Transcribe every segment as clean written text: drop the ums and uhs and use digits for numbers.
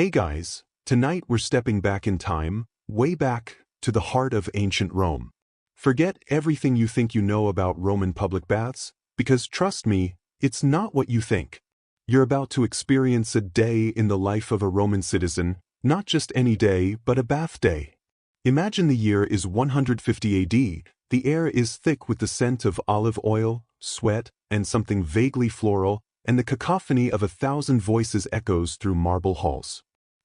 Hey guys, tonight we're stepping back in time, way back to the heart of ancient Rome. Forget everything you think you know about Roman public baths, because trust me, it's not what you think. You're about to experience a day in the life of a Roman citizen, not just any day, but a bath day. Imagine the year is 150 AD, the air is thick with the scent of olive oil, sweat, and something vaguely floral, and the cacophony of 1,000 voices echoes through marble halls.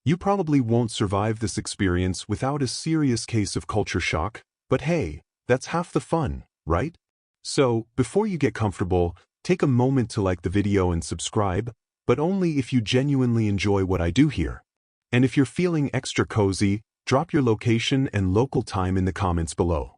You probably won't survive this experience without a serious case of culture shock, but hey, that's half the fun, right? So, before you get comfortable, take a moment to like the video and subscribe, but only if you genuinely enjoy what I do here. And if you're feeling extra cozy, drop your location and local time in the comments below.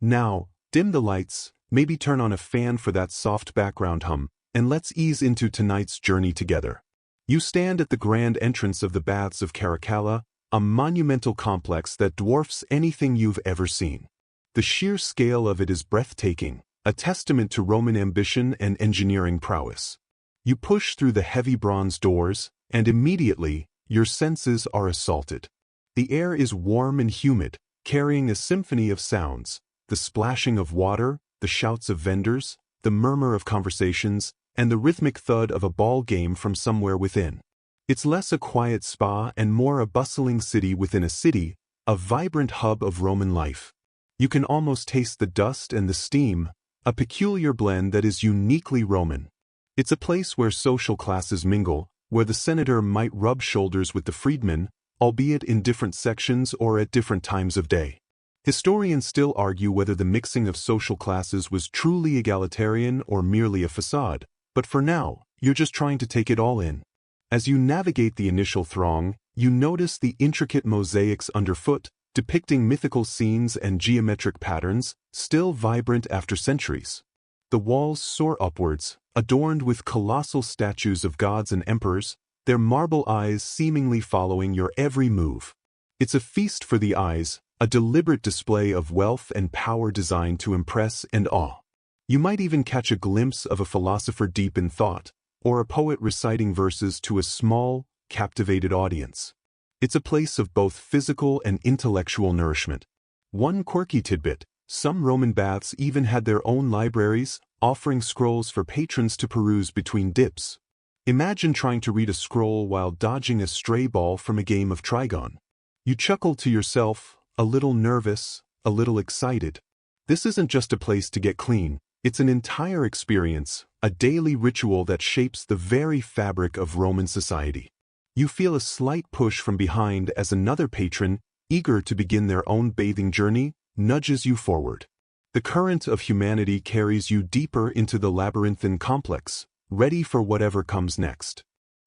Now, dim the lights, maybe turn on a fan for that soft background hum, and let's ease into tonight's journey together. You stand at the grand entrance of the Baths of Caracalla, a monumental complex that dwarfs anything you've ever seen. The sheer scale of it is breathtaking, a testament to Roman ambition and engineering prowess. You push through the heavy bronze doors, and immediately, your senses are assaulted. The air is warm and humid, carrying a symphony of sounds, the splashing of water, the shouts of vendors, the murmur of conversations, and the rhythmic thud of a ball game from somewhere within. It's less a quiet spa and more a bustling city within a city, a vibrant hub of Roman life. You can almost taste the dust and the steam, a peculiar blend that is uniquely Roman. It's a place where social classes mingle, where the senator might rub shoulders with the freedman, albeit in different sections or at different times of day. Historians still argue whether the mixing of social classes was truly egalitarian or merely a facade, but for now, you're just trying to take it all in. As you navigate the initial throng, you notice the intricate mosaics underfoot, depicting mythical scenes and geometric patterns, still vibrant after centuries. The walls soar upwards, adorned with colossal statues of gods and emperors, their marble eyes seemingly following your every move. It's a feast for the eyes, a deliberate display of wealth and power designed to impress and awe. You might even catch a glimpse of a philosopher deep in thought, or a poet reciting verses to a small, captivated audience. It's a place of both physical and intellectual nourishment. One quirky tidbit: some Roman baths even had their own libraries, offering scrolls for patrons to peruse between dips. Imagine trying to read a scroll while dodging a stray ball from a game of Trigon. You chuckle to yourself, a little nervous, a little excited. This isn't just a place to get clean, it's an entire experience, a daily ritual that shapes the very fabric of Roman society. You feel a slight push from behind as another patron, eager to begin their own bathing journey, nudges you forward. The current of humanity carries you deeper into the labyrinthine complex, ready for whatever comes next.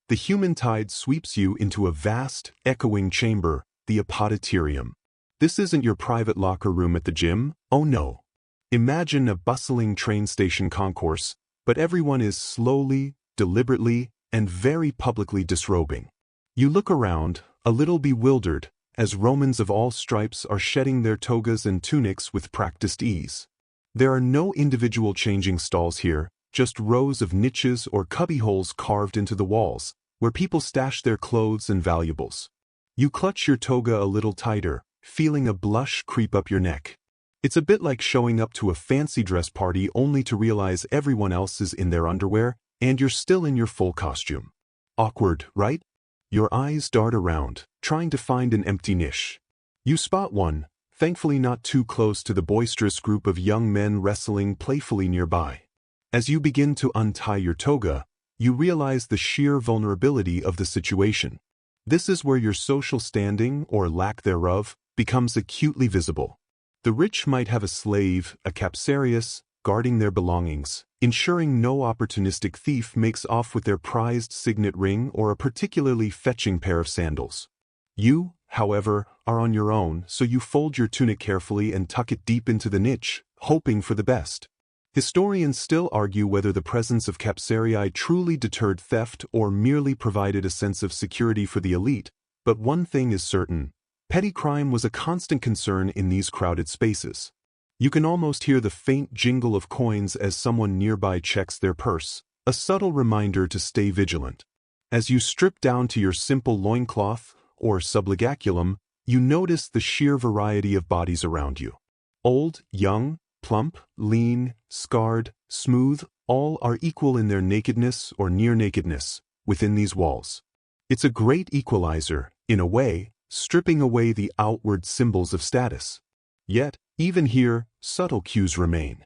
The human tide sweeps you into a vast, echoing chamber, the apodyterium. This isn't your private locker room at the gym, oh no. Imagine a bustling train station concourse, but everyone is slowly, deliberately, and very publicly disrobing. You look around, a little bewildered, as Romans of all stripes are shedding their togas and tunics with practiced ease. There are no individual changing stalls here, just rows of niches or cubbyholes carved into the walls, where people stash their clothes and valuables. You clutch your toga a little tighter, feeling a blush creep up your neck. It's a bit like showing up to a fancy dress party only to realize everyone else is in their underwear, and you're still in your full costume. Awkward, right? Your eyes dart around, trying to find an empty niche. You spot one, thankfully not too close to the boisterous group of young men wrestling playfully nearby. As you begin to untie your toga, you realize the sheer vulnerability of the situation. This is where your social standing, or lack thereof, becomes acutely visible. The rich might have a slave, a capsarius, guarding their belongings, ensuring no opportunistic thief makes off with their prized signet ring or a particularly fetching pair of sandals. You, however, are on your own, so you fold your tunic carefully and tuck it deep into the niche, hoping for the best. Historians still argue whether the presence of capsarii truly deterred theft or merely provided a sense of security for the elite, but one thing is certain: petty crime was a constant concern in these crowded spaces. You can almost hear the faint jingle of coins as someone nearby checks their purse, a subtle reminder to stay vigilant. As you strip down to your simple loincloth, or subligaculum, you notice the sheer variety of bodies around you. Old, young, plump, lean, scarred, smooth, all are equal in their nakedness or near-nakedness within these walls. It's a great equalizer, in a way, stripping away the outward symbols of status. Yet, even here, subtle cues remain.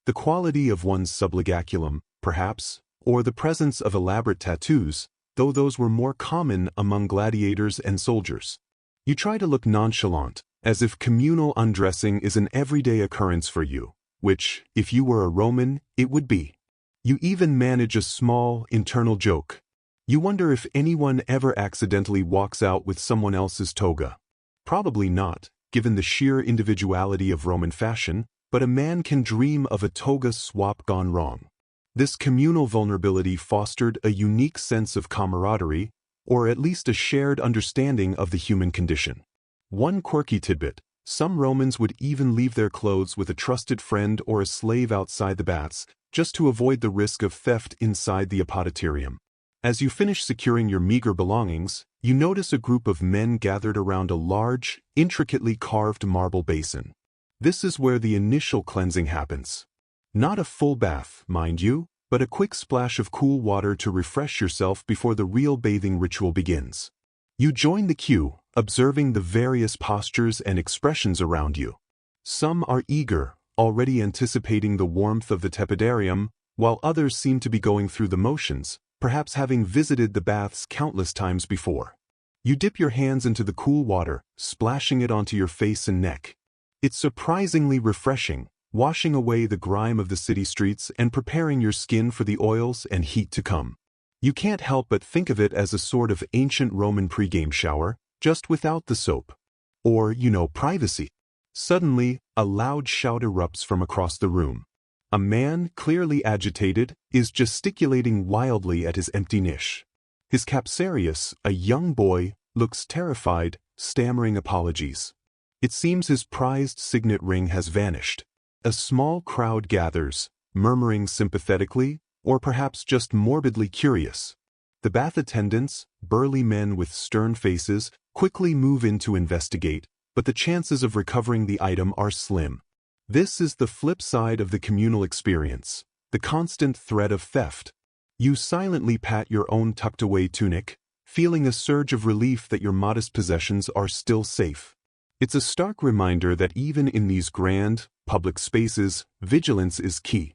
The quality of one's subligaculum, perhaps, or the presence of elaborate tattoos, though those were more common among gladiators and soldiers. You try to look nonchalant, as if communal undressing is an everyday occurrence for you, which, if you were a Roman, it would be. You even manage a small, internal joke. You wonder if anyone ever accidentally walks out with someone else's toga. Probably not, given the sheer individuality of Roman fashion, but a man can dream of a toga swap gone wrong. This communal vulnerability fostered a unique sense of camaraderie, or at least a shared understanding of the human condition. One quirky tidbit: some Romans would even leave their clothes with a trusted friend or a slave outside the baths, just to avoid the risk of theft inside the apoditerium. As you finish securing your meager belongings, you notice a group of men gathered around a large, intricately carved marble basin. This is where the initial cleansing happens. Not a full bath, mind you, but a quick splash of cool water to refresh yourself before the real bathing ritual begins. You join the queue, observing the various postures and expressions around you. Some are eager, already anticipating the warmth of the tepidarium, while others seem to be going through the motions, perhaps having visited the baths countless times before. You dip your hands into the cool water, splashing it onto your face and neck. It's surprisingly refreshing, washing away the grime of the city streets and preparing your skin for the oils and heat to come. You can't help but think of it as a sort of ancient Roman pregame shower, just without the soap. Or, privacy. Suddenly, a loud shout erupts from across the room. A man, clearly agitated, is gesticulating wildly at his empty niche. His capsarius, a young boy, looks terrified, stammering apologies. It seems his prized signet ring has vanished. A small crowd gathers, murmuring sympathetically, or perhaps just morbidly curious. The bath attendants, burly men with stern faces, quickly move in to investigate, but the chances of recovering the item are slim. This is the flip side of the communal experience, the constant threat of theft. You silently pat your own tucked-away tunic, feeling a surge of relief that your modest possessions are still safe. It's a stark reminder that even in these grand, public spaces, vigilance is key.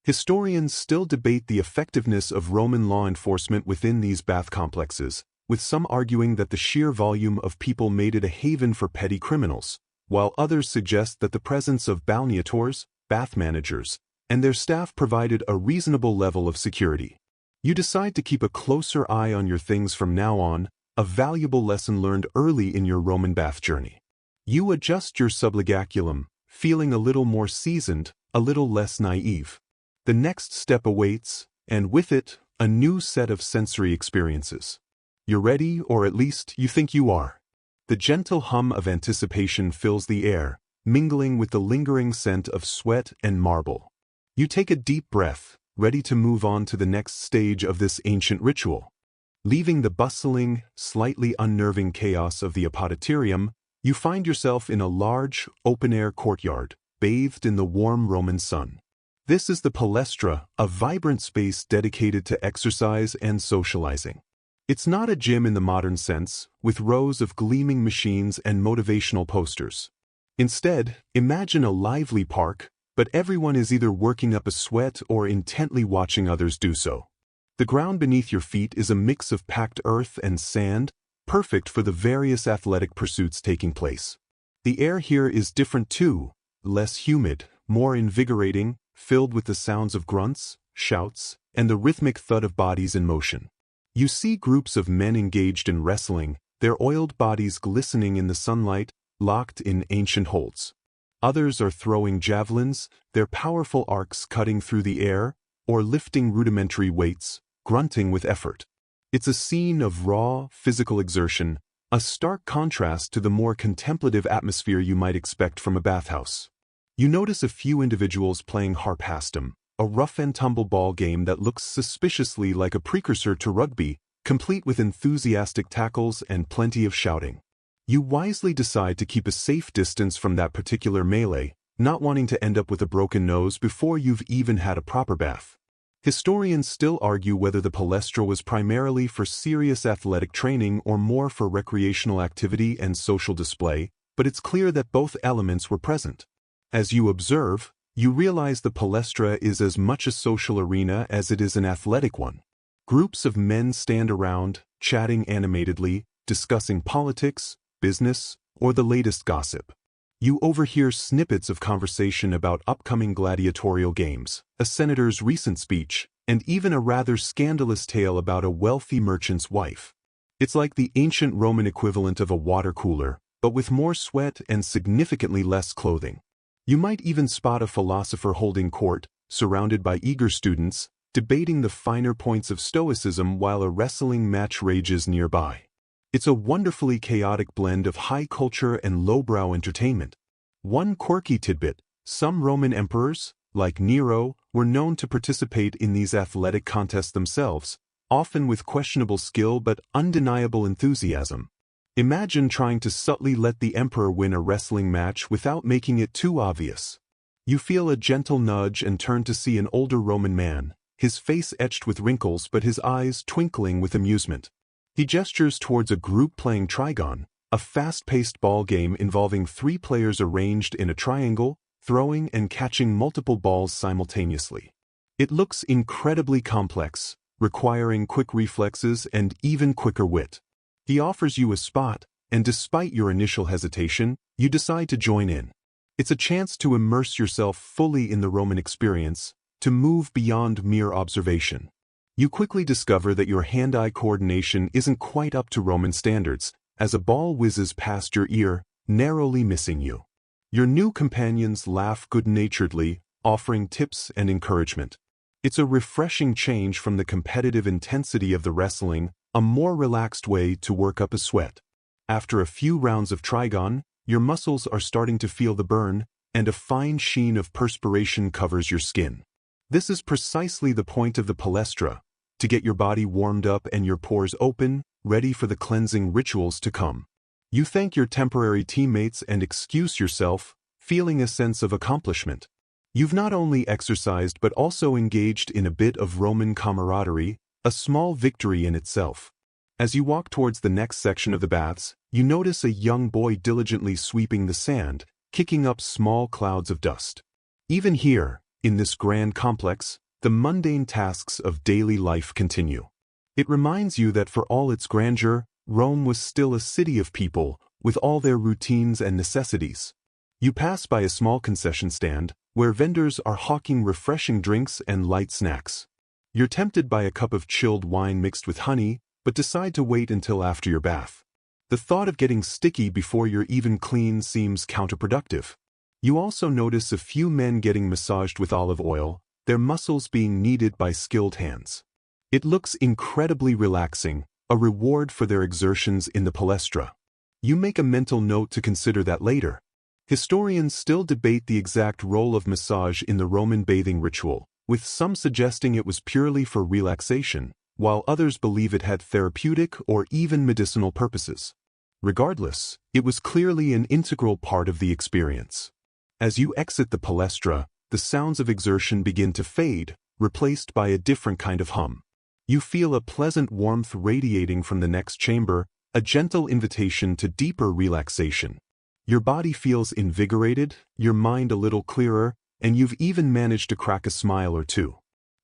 Historians still debate the effectiveness of Roman law enforcement within these bath complexes, with some arguing that the sheer volume of people made it a haven for petty criminals, while others suggest that the presence of balneators, bath managers, and their staff provided a reasonable level of security. You decide to keep a closer eye on your things from now on, a valuable lesson learned early in your Roman bath journey. You adjust your subligaculum, feeling a little more seasoned, a little less naive. The next step awaits, and with it, a new set of sensory experiences. You're ready, or at least you think you are. The gentle hum of anticipation fills the air, mingling with the lingering scent of sweat and marble. You take a deep breath, ready to move on to the next stage of this ancient ritual. Leaving the bustling, slightly unnerving chaos of the apoditerium, you find yourself in a large, open-air courtyard, bathed in the warm Roman sun. This is the palestra, a vibrant space dedicated to exercise and socializing. It's not a gym in the modern sense, with rows of gleaming machines and motivational posters. Instead, imagine a lively park, but everyone is either working up a sweat or intently watching others do so. The ground beneath your feet is a mix of packed earth and sand, perfect for the various athletic pursuits taking place. The air here is different too, less humid, more invigorating, filled with the sounds of grunts, shouts, and the rhythmic thud of bodies in motion. You see groups of men engaged in wrestling, their oiled bodies glistening in the sunlight, locked in ancient holds. Others are throwing javelins, their powerful arcs cutting through the air, or lifting rudimentary weights, grunting with effort. It's a scene of raw, physical exertion, a stark contrast to the more contemplative atmosphere you might expect from a bathhouse. You notice a few individuals playing harpastum, a rough-and-tumble ball game that looks suspiciously like a precursor to rugby, complete with enthusiastic tackles and plenty of shouting. You wisely decide to keep a safe distance from that particular melee, not wanting to end up with a broken nose before you've even had a proper bath. Historians still argue whether the palestra was primarily for serious athletic training or more for recreational activity and social display, but it's clear that both elements were present. As you observe, you realize the palestra is as much a social arena as it is an athletic one. Groups of men stand around, chatting animatedly, discussing politics, business, or the latest gossip. You overhear snippets of conversation about upcoming gladiatorial games, a senator's recent speech, and even a rather scandalous tale about a wealthy merchant's wife. It's like the ancient Roman equivalent of a water cooler, but with more sweat and significantly less clothing. You might even spot a philosopher holding court, surrounded by eager students, debating the finer points of stoicism while a wrestling match rages nearby. It's a wonderfully chaotic blend of high culture and lowbrow entertainment. One quirky tidbit: some Roman emperors, like Nero, were known to participate in these athletic contests themselves, often with questionable skill but undeniable enthusiasm. Imagine trying to subtly let the emperor win a wrestling match without making it too obvious. You feel a gentle nudge and turn to see an older Roman man, his face etched with wrinkles but his eyes twinkling with amusement. He gestures towards a group playing trigon, a fast-paced ball game involving 3 players arranged in a triangle, throwing and catching multiple balls simultaneously. It looks incredibly complex, requiring quick reflexes and even quicker wit. He offers you a spot, and despite your initial hesitation, you decide to join in. It's a chance to immerse yourself fully in the Roman experience, to move beyond mere observation. You quickly discover that your hand-eye coordination isn't quite up to Roman standards, as a ball whizzes past your ear, narrowly missing you. Your new companions laugh good-naturedly, offering tips and encouragement. It's a refreshing change from the competitive intensity of the wrestling, a more relaxed way to work up a sweat. After a few rounds of trigon, your muscles are starting to feel the burn, and a fine sheen of perspiration covers your skin. This is precisely the point of the palestra, to get your body warmed up and your pores open, ready for the cleansing rituals to come. You thank your temporary teammates and excuse yourself, feeling a sense of accomplishment. You've not only exercised but also engaged in a bit of Roman camaraderie, a small victory in itself. As you walk towards the next section of the baths, you notice a young boy diligently sweeping the sand, kicking up small clouds of dust. Even here, in this grand complex, the mundane tasks of daily life continue. It reminds you that for all its grandeur, Rome was still a city of people, with all their routines and necessities. You pass by a small concession stand, where vendors are hawking refreshing drinks and light snacks. You're tempted by a cup of chilled wine mixed with honey, but decide to wait until after your bath. The thought of getting sticky before you're even clean seems counterproductive. You also notice a few men getting massaged with olive oil, their muscles being kneaded by skilled hands. It looks incredibly relaxing, a reward for their exertions in the palestra. You make a mental note to consider that later. Historians still debate the exact role of massage in the Roman bathing ritual, with some suggesting it was purely for relaxation, while others believe it had therapeutic or even medicinal purposes. Regardless, it was clearly an integral part of the experience. As you exit the palestra, the sounds of exertion begin to fade, replaced by a different kind of hum. You feel a pleasant warmth radiating from the next chamber, a gentle invitation to deeper relaxation. Your body feels invigorated, your mind a little clearer, and you've even managed to crack a smile or two.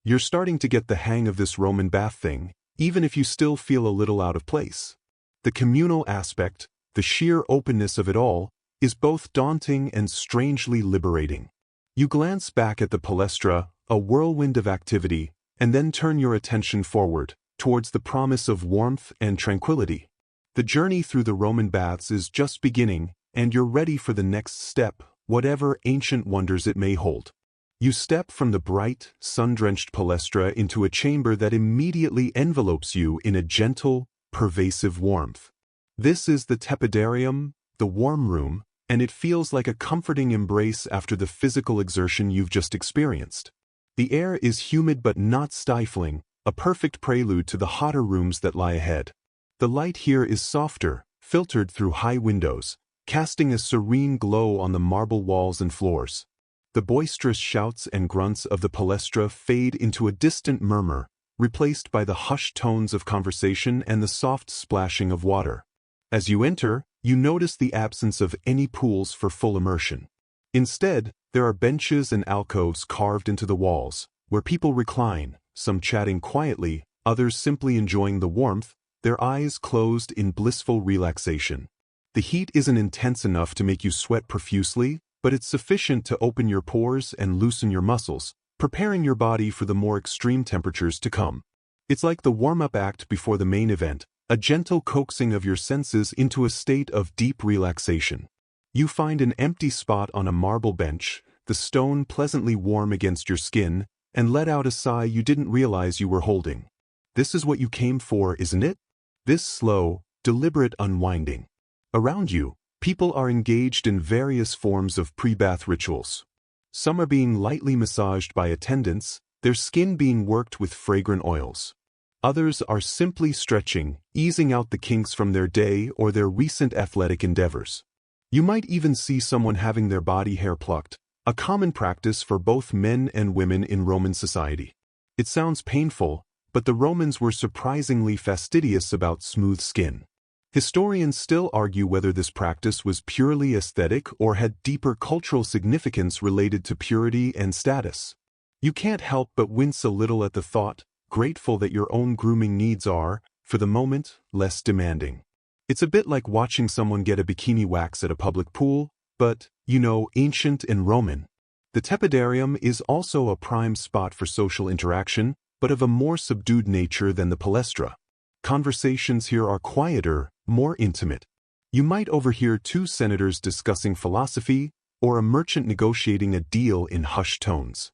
You're starting to get the hang of this Roman bath thing, even if you still feel a little out of place. The communal aspect, the sheer openness of it all, is both daunting and strangely liberating. You glance back at the palestra, a whirlwind of activity, and then turn your attention forward, towards the promise of warmth and tranquility. The journey through the Roman baths is just beginning, and you're ready for the next step, whatever ancient wonders it may hold. You step from the bright, sun-drenched palestra into a chamber that immediately envelopes you in a gentle, pervasive warmth. This is the tepidarium, the warm room, and it feels like a comforting embrace after the physical exertion you've just experienced. The air is humid but not stifling, a perfect prelude to the hotter rooms that lie ahead. The light here is softer, filtered through high windows, casting a serene glow on the marble walls and floors. The boisterous shouts and grunts of the palestra fade into a distant murmur, replaced by the hushed tones of conversation and the soft splashing of water. As you enter, you notice the absence of any pools for full immersion. Instead, there are benches and alcoves carved into the walls, where people recline, some chatting quietly, others simply enjoying the warmth, their eyes closed in blissful relaxation. The heat isn't intense enough to make you sweat profusely, but it's sufficient to open your pores and loosen your muscles, preparing your body for the more extreme temperatures to come. It's like the warm-up act before the main event, a gentle coaxing of your senses into a state of deep relaxation. You find an empty spot on a marble bench, the stone pleasantly warm against your skin, and let out a sigh you didn't realize you were holding. This is what you came for, isn't it? This slow, deliberate unwinding. Around you, people are engaged in various forms of pre-bath rituals. Some are being lightly massaged by attendants, their skin being worked with fragrant oils. Others are simply stretching, easing out the kinks from their day or their recent athletic endeavors. You might even see someone having their body hair plucked, a common practice for both men and women in Roman society. It sounds painful, but the Romans were surprisingly fastidious about smooth skin. Historians still argue whether this practice was purely aesthetic or had deeper cultural significance related to purity and status. You can't help but wince a little at the thought, grateful that your own grooming needs are, for the moment, less demanding. It's a bit like watching someone get a bikini wax at a public pool, but, ancient and Roman. The tepidarium is also a prime spot for social interaction, but of a more subdued nature than the palestra. Conversations here are quieter, more intimate. You might overhear two senators discussing philosophy, or a merchant negotiating a deal in hushed tones.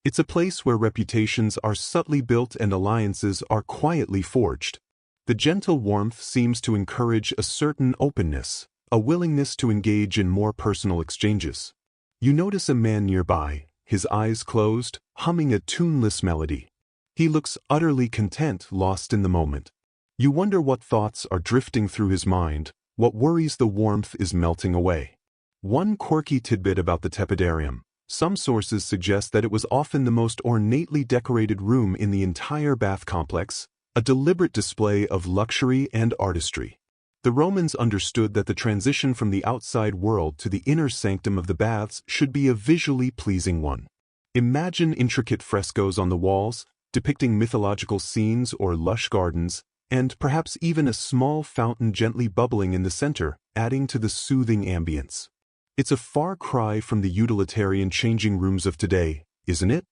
It's a place where reputations are subtly built and alliances are quietly forged. The gentle warmth seems to encourage a certain openness, a willingness to engage in more personal exchanges. You notice a man nearby, his eyes closed, humming a tuneless melody. He looks utterly content, lost in the moment. You wonder what thoughts are drifting through his mind, what worries the warmth is melting away. One quirky tidbit about the tepidarium: some sources suggest that it was often the most ornately decorated room in the entire bath complex, a deliberate display of luxury and artistry. The Romans understood that the transition from the outside world to the inner sanctum of the baths should be a visually pleasing one. Imagine intricate frescoes on the walls, depicting mythological scenes or lush gardens, and perhaps even a small fountain gently bubbling in the center, adding to the soothing ambience. It's a far cry from the utilitarian changing rooms of today, isn't it?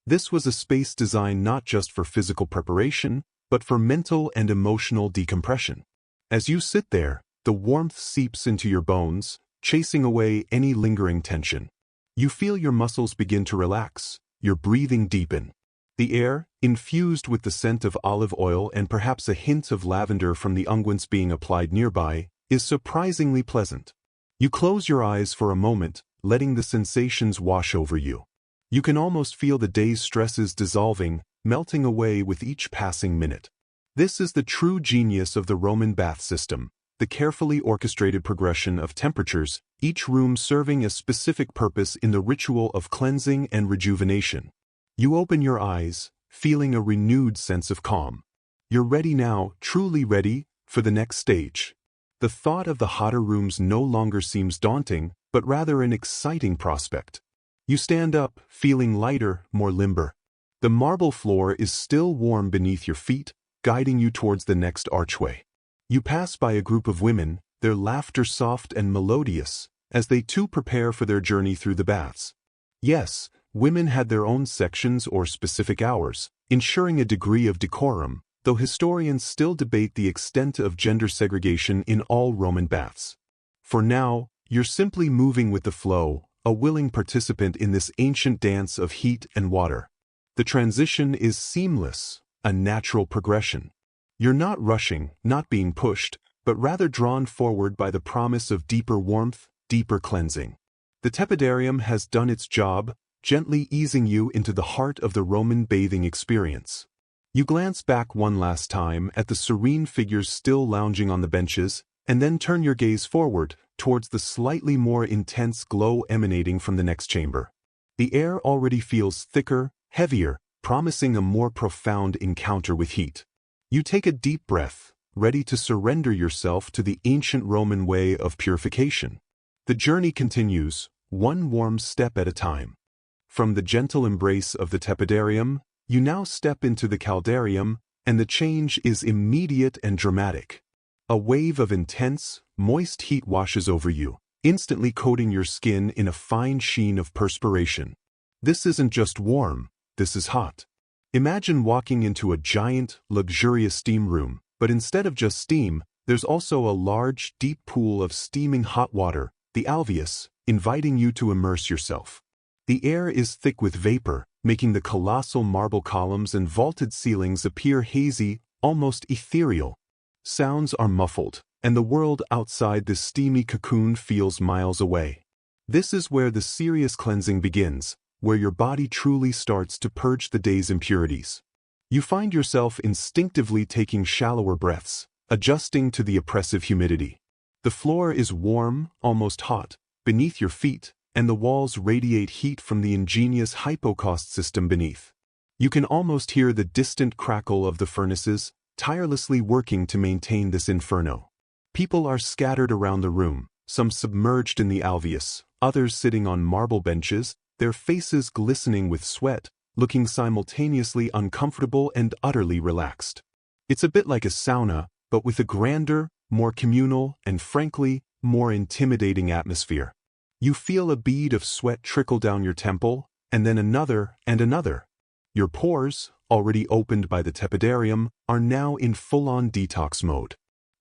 This was a space designed not just for physical preparation, but for mental and emotional decompression. As you sit there, the warmth seeps into your bones, chasing away any lingering tension. You feel your muscles begin to relax, your breathing deepen. The air, infused with the scent of olive oil and perhaps a hint of lavender from the unguents being applied nearby, is surprisingly pleasant. You close your eyes for a moment, letting the sensations wash over you. You can almost feel the day's stresses dissolving, melting away with each passing minute. This is the true genius of the Roman bath system, the carefully orchestrated progression of temperatures, each room serving a specific purpose in the ritual of cleansing and rejuvenation. You open your eyes, feeling a renewed sense of calm. You're ready now, truly ready, for the next stage. The thought of the hotter rooms no longer seems daunting, but rather an exciting prospect. You stand up, feeling lighter, more limber. The marble floor is still warm beneath your feet, guiding you towards the next archway. You pass by a group of women, their laughter soft and melodious, as they too prepare for their journey through the baths. Yes, women had their own sections or specific hours, ensuring a degree of decorum, though historians still debate the extent of gender segregation in all Roman baths. For now, you're simply moving with the flow, a willing participant in this ancient dance of heat and water. The transition is seamless, a natural progression. You're not rushing, not being pushed, but rather drawn forward by the promise of deeper warmth, deeper cleansing. The tepidarium has done its job, gently easing you into the heart of the Roman bathing experience. You glance back one last time at the serene figures still lounging on the benches, and then turn your gaze forward, towards the slightly more intense glow emanating from the next chamber. The air already feels thicker, heavier, promising a more profound encounter with heat. You take a deep breath, ready to surrender yourself to the ancient Roman way of purification. The journey continues, one warm step at a time. From the gentle embrace of the tepidarium, you now step into the caldarium, and the change is immediate and dramatic. A wave of intense, moist heat washes over you, instantly coating your skin in a fine sheen of perspiration. This isn't just warm, this is hot. Imagine walking into a giant, luxurious steam room, but instead of just steam, there's also a large, deep pool of steaming hot water, the alveus, inviting you to immerse yourself. The air is thick with vapor, making the colossal marble columns and vaulted ceilings appear hazy, almost ethereal. Sounds are muffled, and the world outside this steamy cocoon feels miles away. This is where the serious cleansing begins, where your body truly starts to purge the day's impurities. You find yourself instinctively taking shallower breaths, adjusting to the oppressive humidity. The floor is warm, almost hot, beneath your feet, and the walls radiate heat from the ingenious hypocaust system beneath. You can almost hear the distant crackle of the furnaces, tirelessly working to maintain this inferno. People are scattered around the room, some submerged in the alveus, others sitting on marble benches, their faces glistening with sweat, looking simultaneously uncomfortable and utterly relaxed. It's a bit like a sauna, but with a grander, more communal, and frankly, more intimidating atmosphere. You feel a bead of sweat trickle down your temple, and then another and another. Your pores, already opened by the tepidarium, are now in full-on detox mode.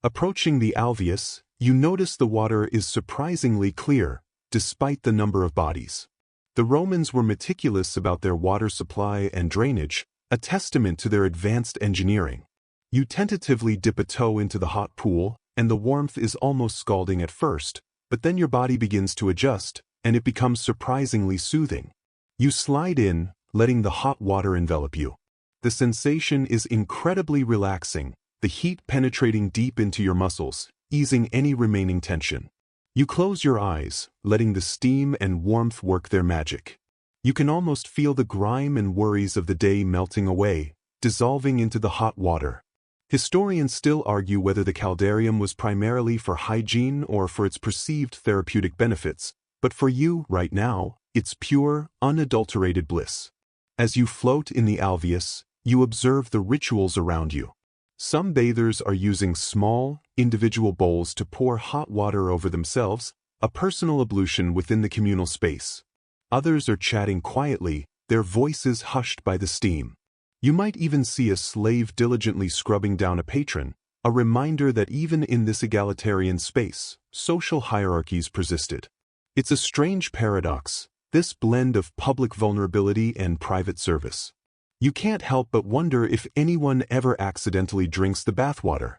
Approaching the alveus, you notice the water is surprisingly clear, despite the number of bodies. The Romans were meticulous about their water supply and drainage, a testament to their advanced engineering. You tentatively dip a toe into the hot pool, and the warmth is almost scalding at first, but then your body begins to adjust, and it becomes surprisingly soothing. You slide in, letting the hot water envelop you. The sensation is incredibly relaxing, the heat penetrating deep into your muscles, easing any remaining tension. You close your eyes, letting the steam and warmth work their magic. You can almost feel the grime and worries of the day melting away, dissolving into the hot water. Historians still argue whether the caldarium was primarily for hygiene or for its perceived therapeutic benefits, but for you, right now, it's pure, unadulterated bliss. As you float in the alveus, you observe the rituals around you. Some bathers are using small, individual bowls to pour hot water over themselves, a personal ablution within the communal space. Others are chatting quietly, their voices hushed by the steam. You might even see a slave diligently scrubbing down a patron, a reminder that even in this egalitarian space, social hierarchies persisted. It's a strange paradox, this blend of public vulnerability and private service. You can't help but wonder if anyone ever accidentally drinks the bathwater.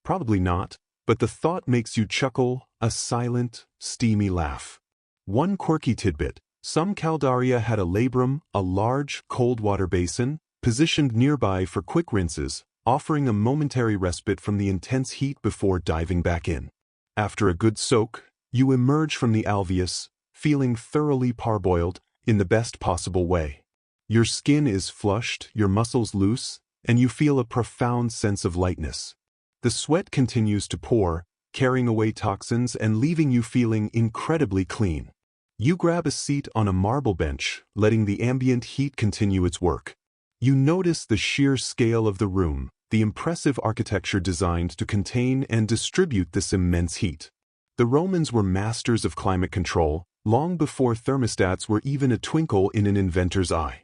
Probably not, but the thought makes you chuckle, a silent, steamy laugh. One quirky tidbit: some caldaria had a labrum, a large, cold water basin, positioned nearby for quick rinses, offering a momentary respite from the intense heat before diving back in. After a good soak, you emerge from the alveus, feeling thoroughly parboiled, in the best possible way. Your skin is flushed, your muscles loose, and you feel a profound sense of lightness. The sweat continues to pour, carrying away toxins and leaving you feeling incredibly clean. You grab a seat on a marble bench, letting the ambient heat continue its work. You notice the sheer scale of the room, the impressive architecture designed to contain and distribute this immense heat. The Romans were masters of climate control, long before thermostats were even a twinkle in an inventor's eye.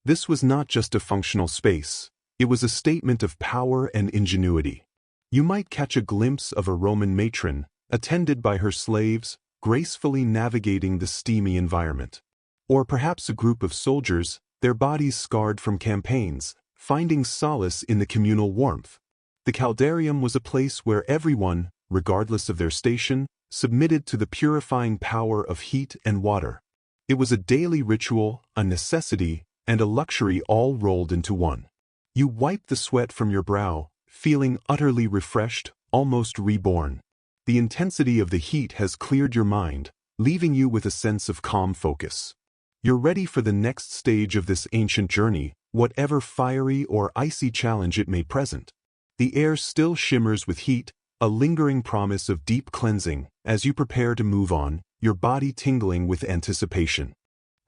This was not just a functional space, it was a statement of power and ingenuity. You might catch a glimpse of a Roman matron, attended by her slaves, gracefully navigating the steamy environment. Or perhaps a group of soldiers, their bodies scarred from campaigns, finding solace in the communal warmth. The caldarium was a place where everyone, regardless of their station, submitted to the purifying power of heat and water. It was a daily ritual, a necessity, and a luxury all rolled into one. You wipe the sweat from your brow, feeling utterly refreshed, almost reborn. The intensity of the heat has cleared your mind, leaving you with a sense of calm focus. You're ready for the next stage of this ancient journey, whatever fiery or icy challenge it may present. The air still shimmers with heat, a lingering promise of deep cleansing, as you prepare to move on, your body tingling with anticipation.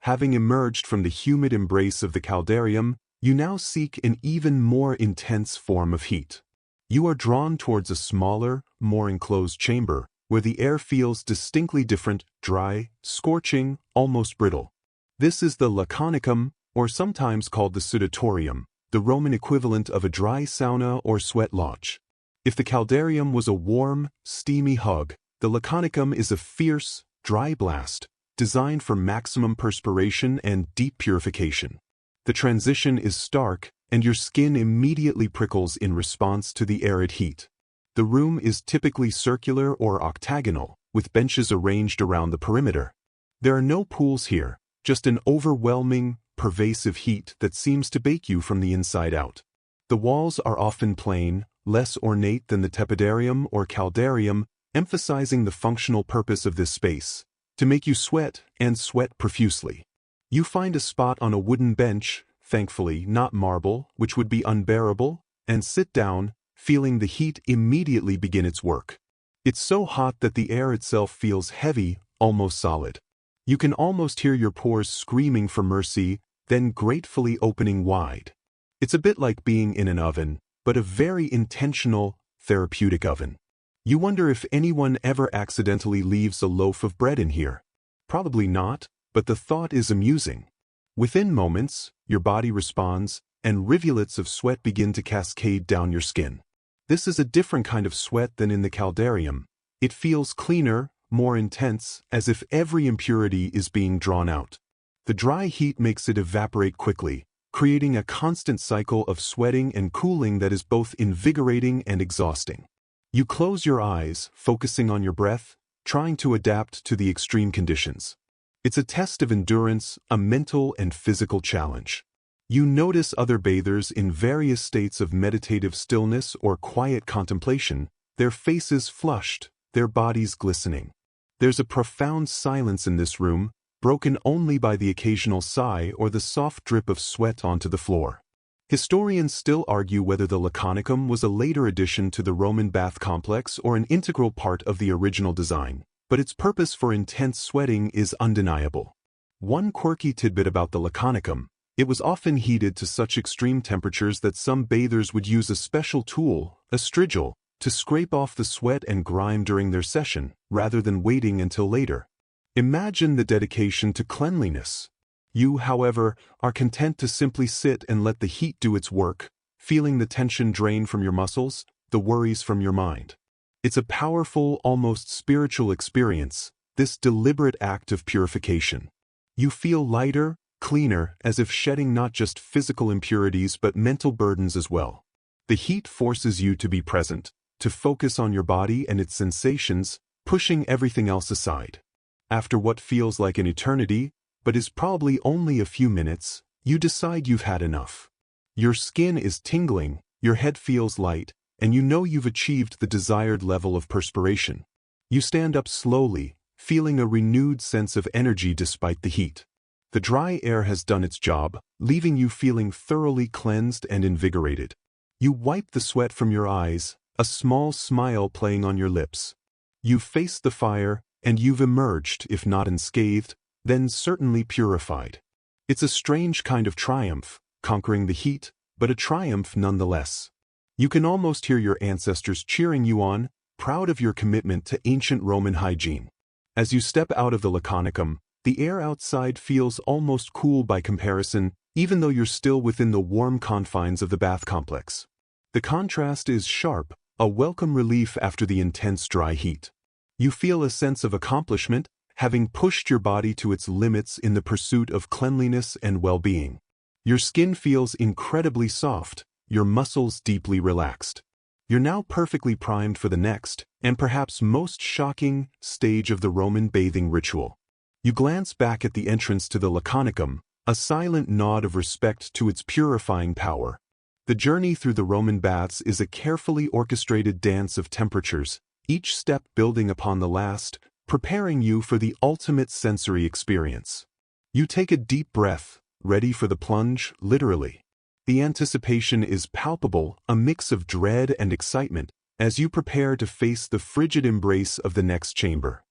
Having emerged from the humid embrace of the caldarium, you now seek an even more intense form of heat. You are drawn towards a smaller, more enclosed chamber, where the air feels distinctly different, dry, scorching, almost brittle. This is the laconicum, or sometimes called the sudatorium, the Roman equivalent of a dry sauna or sweat lodge. If the caldarium was a warm, steamy hug, the laconicum is a fierce, dry blast, designed for maximum perspiration and deep purification. The transition is stark, and your skin immediately prickles in response to the arid heat. The room is typically circular or octagonal, with benches arranged around the perimeter. There are no pools here, just an overwhelming, pervasive heat that seems to bake you from the inside out. The walls are often plain, less ornate than the tepidarium or caldarium, emphasizing the functional purpose of this space, to make you sweat and sweat profusely. You find a spot on a wooden bench, thankfully not marble, which would be unbearable, and sit down, feeling the heat immediately begin its work. It's so hot that the air itself feels heavy, almost solid. You can almost hear your pores screaming for mercy, then gratefully opening wide. It's a bit like being in an oven, but a very intentional, therapeutic oven. You wonder if anyone ever accidentally leaves a loaf of bread in here. Probably not, but the thought is amusing. Within moments, your body responds, and rivulets of sweat begin to cascade down your skin. This is a different kind of sweat than in the caldarium. It feels cleaner, more intense, as if every impurity is being drawn out. The dry heat makes it evaporate quickly, creating a constant cycle of sweating and cooling that is both invigorating and exhausting. You close your eyes, focusing on your breath, trying to adapt to the extreme conditions. It's a test of endurance, a mental and physical challenge. You notice other bathers in various states of meditative stillness or quiet contemplation, their faces flushed, their bodies glistening. There's a profound silence in this room, broken only by the occasional sigh or the soft drip of sweat onto the floor. Historians still argue whether the laconicum was a later addition to the Roman bath complex or an integral part of the original design, but its purpose for intense sweating is undeniable. One quirky tidbit about the laconicum: it was often heated to such extreme temperatures that some bathers would use a special tool, a strigil, to scrape off the sweat and grime during their session, rather than waiting until later. Imagine the dedication to cleanliness. You, however, are content to simply sit and let the heat do its work, feeling the tension drain from your muscles, the worries from your mind. It's a powerful, almost spiritual experience, this deliberate act of purification. You feel lighter, cleaner, as if shedding not just physical impurities but mental burdens as well. The heat forces you to be present, to focus on your body and its sensations, pushing everything else aside. After what feels like an eternity, but is probably only a few minutes, you decide you've had enough. Your skin is tingling, your head feels light, and you know you've achieved the desired level of perspiration. You stand up slowly, feeling a renewed sense of energy despite the heat. The dry air has done its job, leaving you feeling thoroughly cleansed and invigorated. You wipe the sweat from your eyes, a small smile playing on your lips. You've faced the fire, and you've emerged, if not unscathed, then certainly purified. It's a strange kind of triumph, conquering the heat, but a triumph nonetheless. You can almost hear your ancestors cheering you on, proud of your commitment to ancient Roman hygiene. As you step out of the laconicum, the air outside feels almost cool by comparison, even though you're still within the warm confines of the bath complex. The contrast is sharp, a welcome relief after the intense dry heat. You feel a sense of accomplishment, having pushed your body to its limits in the pursuit of cleanliness and well-being. Your skin feels incredibly soft, your muscles deeply relaxed. You're now perfectly primed for the next, and perhaps most shocking, stage of the Roman bathing ritual. You glance back at the entrance to the laconicum, a silent nod of respect to its purifying power. The journey through the Roman baths is a carefully orchestrated dance of temperatures, each step building upon the last, preparing you for the ultimate sensory experience. You take a deep breath, ready for the plunge, literally. The anticipation is palpable, a mix of dread and excitement, as you prepare to face the frigid embrace of the next chamber.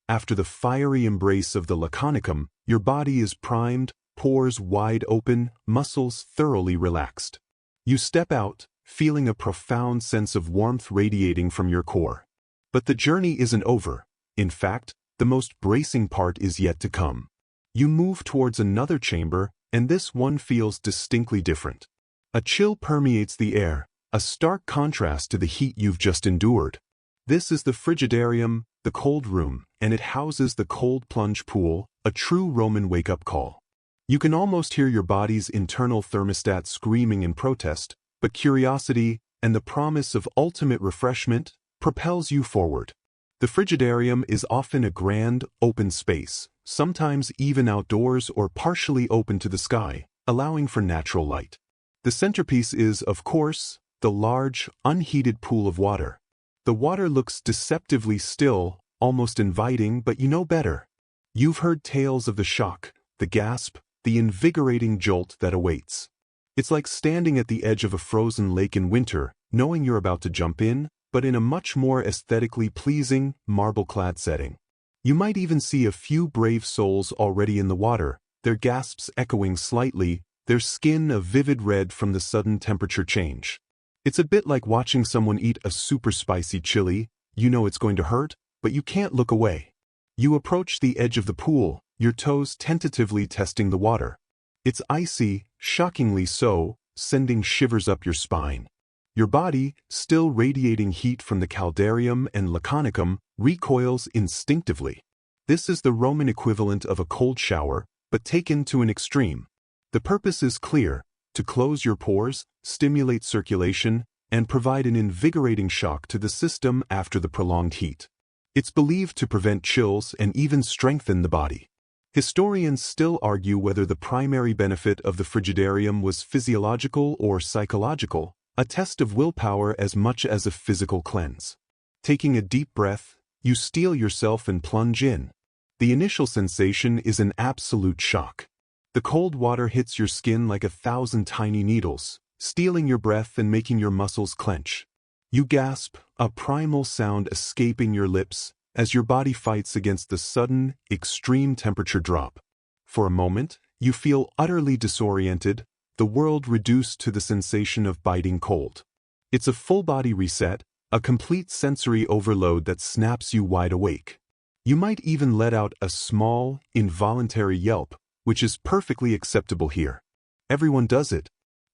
After the fiery embrace of the laconicum, your body is primed, pores wide open, muscles thoroughly relaxed. You step out, feeling a profound sense of warmth radiating from your core. But the journey isn't over. In fact, the most bracing part is yet to come. You move towards another chamber, and this one feels distinctly different. A chill permeates the air, a stark contrast to the heat you've just endured. This is the frigidarium, the cold room, and it houses the cold plunge pool, a true Roman wake-up call. You can almost hear your body's internal thermostat screaming in protest, but curiosity and the promise of ultimate refreshment propels you forward. The frigidarium is often a grand, open space, sometimes even outdoors or partially open to the sky, allowing for natural light. The centerpiece is, of course, the large, unheated pool of water. The water looks deceptively still, almost inviting, but you know better. You've heard tales of the shock, the gasp, the invigorating jolt that awaits. It's like standing at the edge of a frozen lake in winter, knowing you're about to jump in, but in a much more aesthetically pleasing, marble-clad setting. You might even see a few brave souls already in the water, their gasps echoing slightly, their skin a vivid red from the sudden temperature change. It's a bit like watching someone eat a super spicy chili. You know it's going to hurt, but you can't look away. You approach the edge of the pool, your toes tentatively testing the water. It's icy, shockingly so, sending shivers up your spine. Your body, still radiating heat from the caldarium and laconicum, recoils instinctively. This is the Roman equivalent of a cold shower, but taken to an extreme. The purpose is clear: to close your pores, stimulate circulation, and provide an invigorating shock to the system after the prolonged heat. It's believed to prevent chills and even strengthen the body. Historians still argue whether the primary benefit of the frigidarium was physiological or psychological, a test of willpower as much as a physical cleanse. Taking a deep breath, you steel yourself and plunge in. The initial sensation is an absolute shock. The cold water hits your skin like 1,000 tiny needles, stealing your breath and making your muscles clench. You gasp, a primal sound escaping your lips, as your body fights against the sudden, extreme temperature drop. For a moment, you feel utterly disoriented, the world reduced to the sensation of biting cold. It's a full-body reset, a complete sensory overload that snaps you wide awake. You might even let out a small, involuntary yelp, which is perfectly acceptable here. Everyone does it.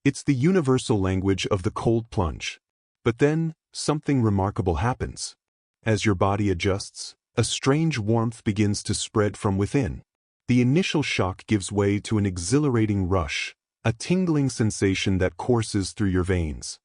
It's the universal language of the cold plunge. But then, something remarkable happens. As your body adjusts, a strange warmth begins to spread from within. The initial shock gives way to an exhilarating rush, a tingling sensation that courses through your veins.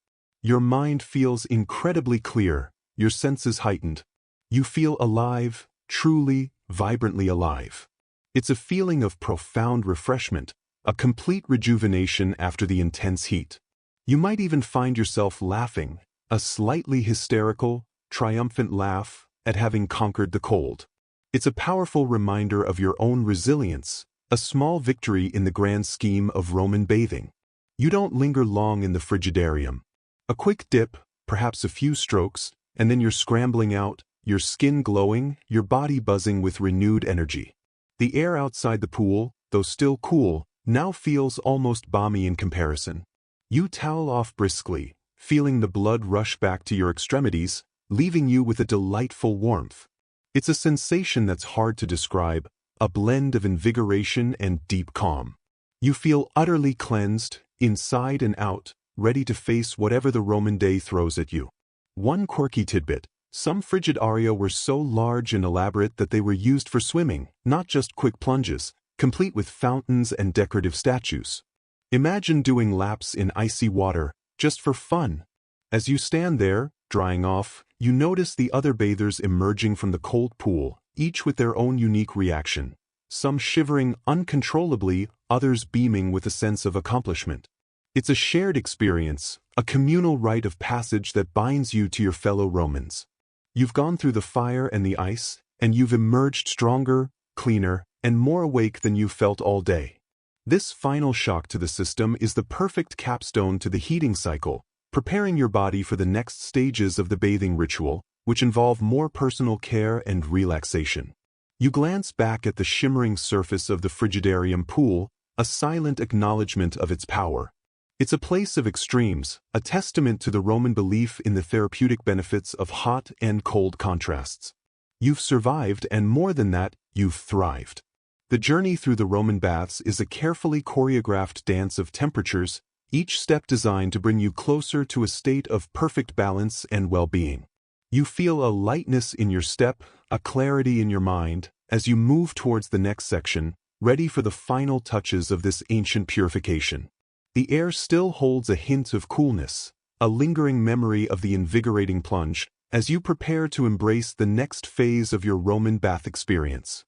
Your mind feels incredibly clear, your senses heightened. You feel alive, truly, vibrantly alive. It's a feeling of profound refreshment, a complete rejuvenation after the intense heat. You might even find yourself laughing, a slightly hysterical, triumphant laugh at having conquered the cold. It's a powerful reminder of your own resilience, a small victory in the grand scheme of Roman bathing. You don't linger long in the frigidarium. A quick dip, perhaps a few strokes, and then you're scrambling out, your skin glowing, your body buzzing with renewed energy. The air outside the pool, though still cool, now feels almost balmy in comparison. You towel off briskly, feeling the blood rush back to your extremities, leaving you with a delightful warmth. It's a sensation that's hard to describe, a blend of invigoration and deep calm. You feel utterly cleansed, inside and out, ready to face whatever the Roman day throws at you. One quirky tidbit: some frigid aria were so large and elaborate that they were used for swimming, not just quick plunges, complete with fountains and decorative statues. Imagine doing laps in icy water, just for fun. As you stand there, drying off, you notice the other bathers emerging from the cold pool, each with their own unique reaction. Some shivering uncontrollably, others beaming with a sense of accomplishment. It's a shared experience, a communal rite of passage that binds you to your fellow Romans. You've gone through the fire and the ice, and you've emerged stronger, cleaner, and more awake than you felt all day. This final shock to the system is the perfect capstone to the heating cycle, preparing your body for the next stages of the bathing ritual, which involve more personal care and relaxation. You glance back at the shimmering surface of the frigidarium pool, a silent acknowledgement of its power. It's a place of extremes, a testament to the Roman belief in the therapeutic benefits of hot and cold contrasts. You've survived, and more than that, you've thrived. The journey through the Roman baths is a carefully choreographed dance of temperatures, each step designed to bring you closer to a state of perfect balance and well-being. You feel a lightness in your step, a clarity in your mind, as you move towards the next section, ready for the final touches of this ancient purification. The air still holds a hint of coolness, a lingering memory of the invigorating plunge, as you prepare to embrace the next phase of your Roman bath experience.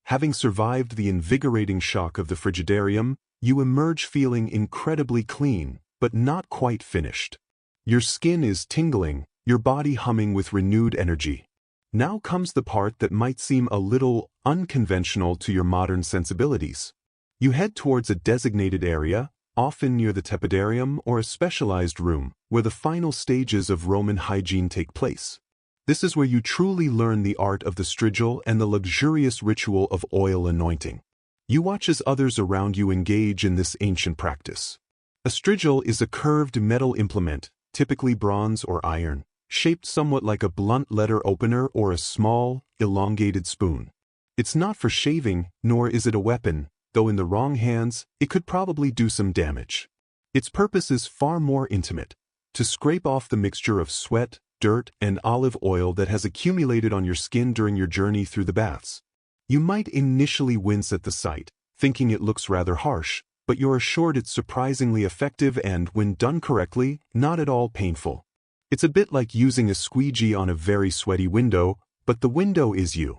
Having survived the invigorating shock of the frigidarium, you emerge feeling incredibly clean, but not quite finished. Your skin is tingling, your body humming with renewed energy. Now comes the part that might seem a little unconventional to your modern sensibilities. You head towards a designated area, often near the tepidarium or a specialized room, where the final stages of Roman hygiene take place. This is where you truly learn the art of the strigil and the luxurious ritual of oil anointing. You watch as others around you engage in this ancient practice. A strigil is a curved metal implement, typically bronze or iron, shaped somewhat like a blunt letter opener or a small, elongated spoon. It's not for shaving, nor is it a weapon, though in the wrong hands, it could probably do some damage. Its purpose is far more intimate: to scrape off the mixture of sweat, dirt, and olive oil that has accumulated on your skin during your journey through the baths. You might initially wince at the sight, thinking it looks rather harsh, but you're assured it's surprisingly effective and, when done correctly, not at all painful. It's a bit like using a squeegee on a very sweaty window, but the window is you.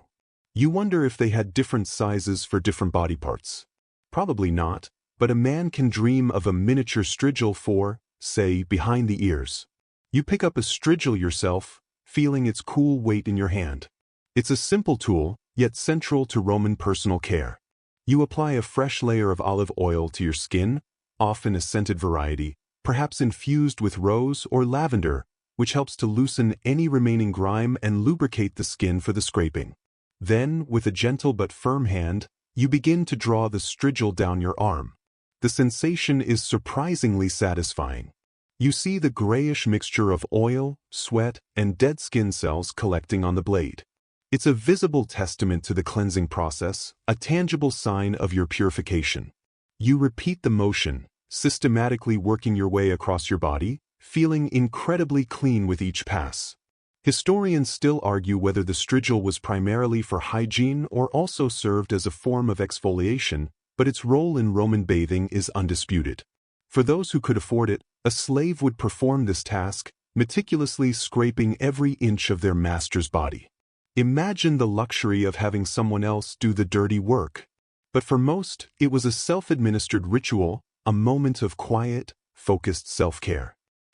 You wonder if they had different sizes for different body parts. Probably not, but a man can dream of a miniature strigil for, say, behind the ears. You pick up a strigil yourself, feeling its cool weight in your hand. It's a simple tool, yet central to Roman personal care. You apply a fresh layer of olive oil to your skin, often a scented variety, perhaps infused with rose or lavender, which helps to loosen any remaining grime and lubricate the skin for the scraping. Then, with a gentle but firm hand, you begin to draw the strigil down your arm. The sensation is surprisingly satisfying. You see the grayish mixture of oil, sweat, and dead skin cells collecting on the blade. It's a visible testament to the cleansing process, a tangible sign of your purification. You repeat the motion, systematically working your way across your body, feeling incredibly clean with each pass. Historians still argue whether the strigil was primarily for hygiene or also served as a form of exfoliation, but its role in Roman bathing is undisputed. For those who could afford it, a slave would perform this task, meticulously scraping every inch of their master's body. Imagine the luxury of having someone else do the dirty work. But for most, it was a self-administered ritual, a moment of quiet, focused self-care.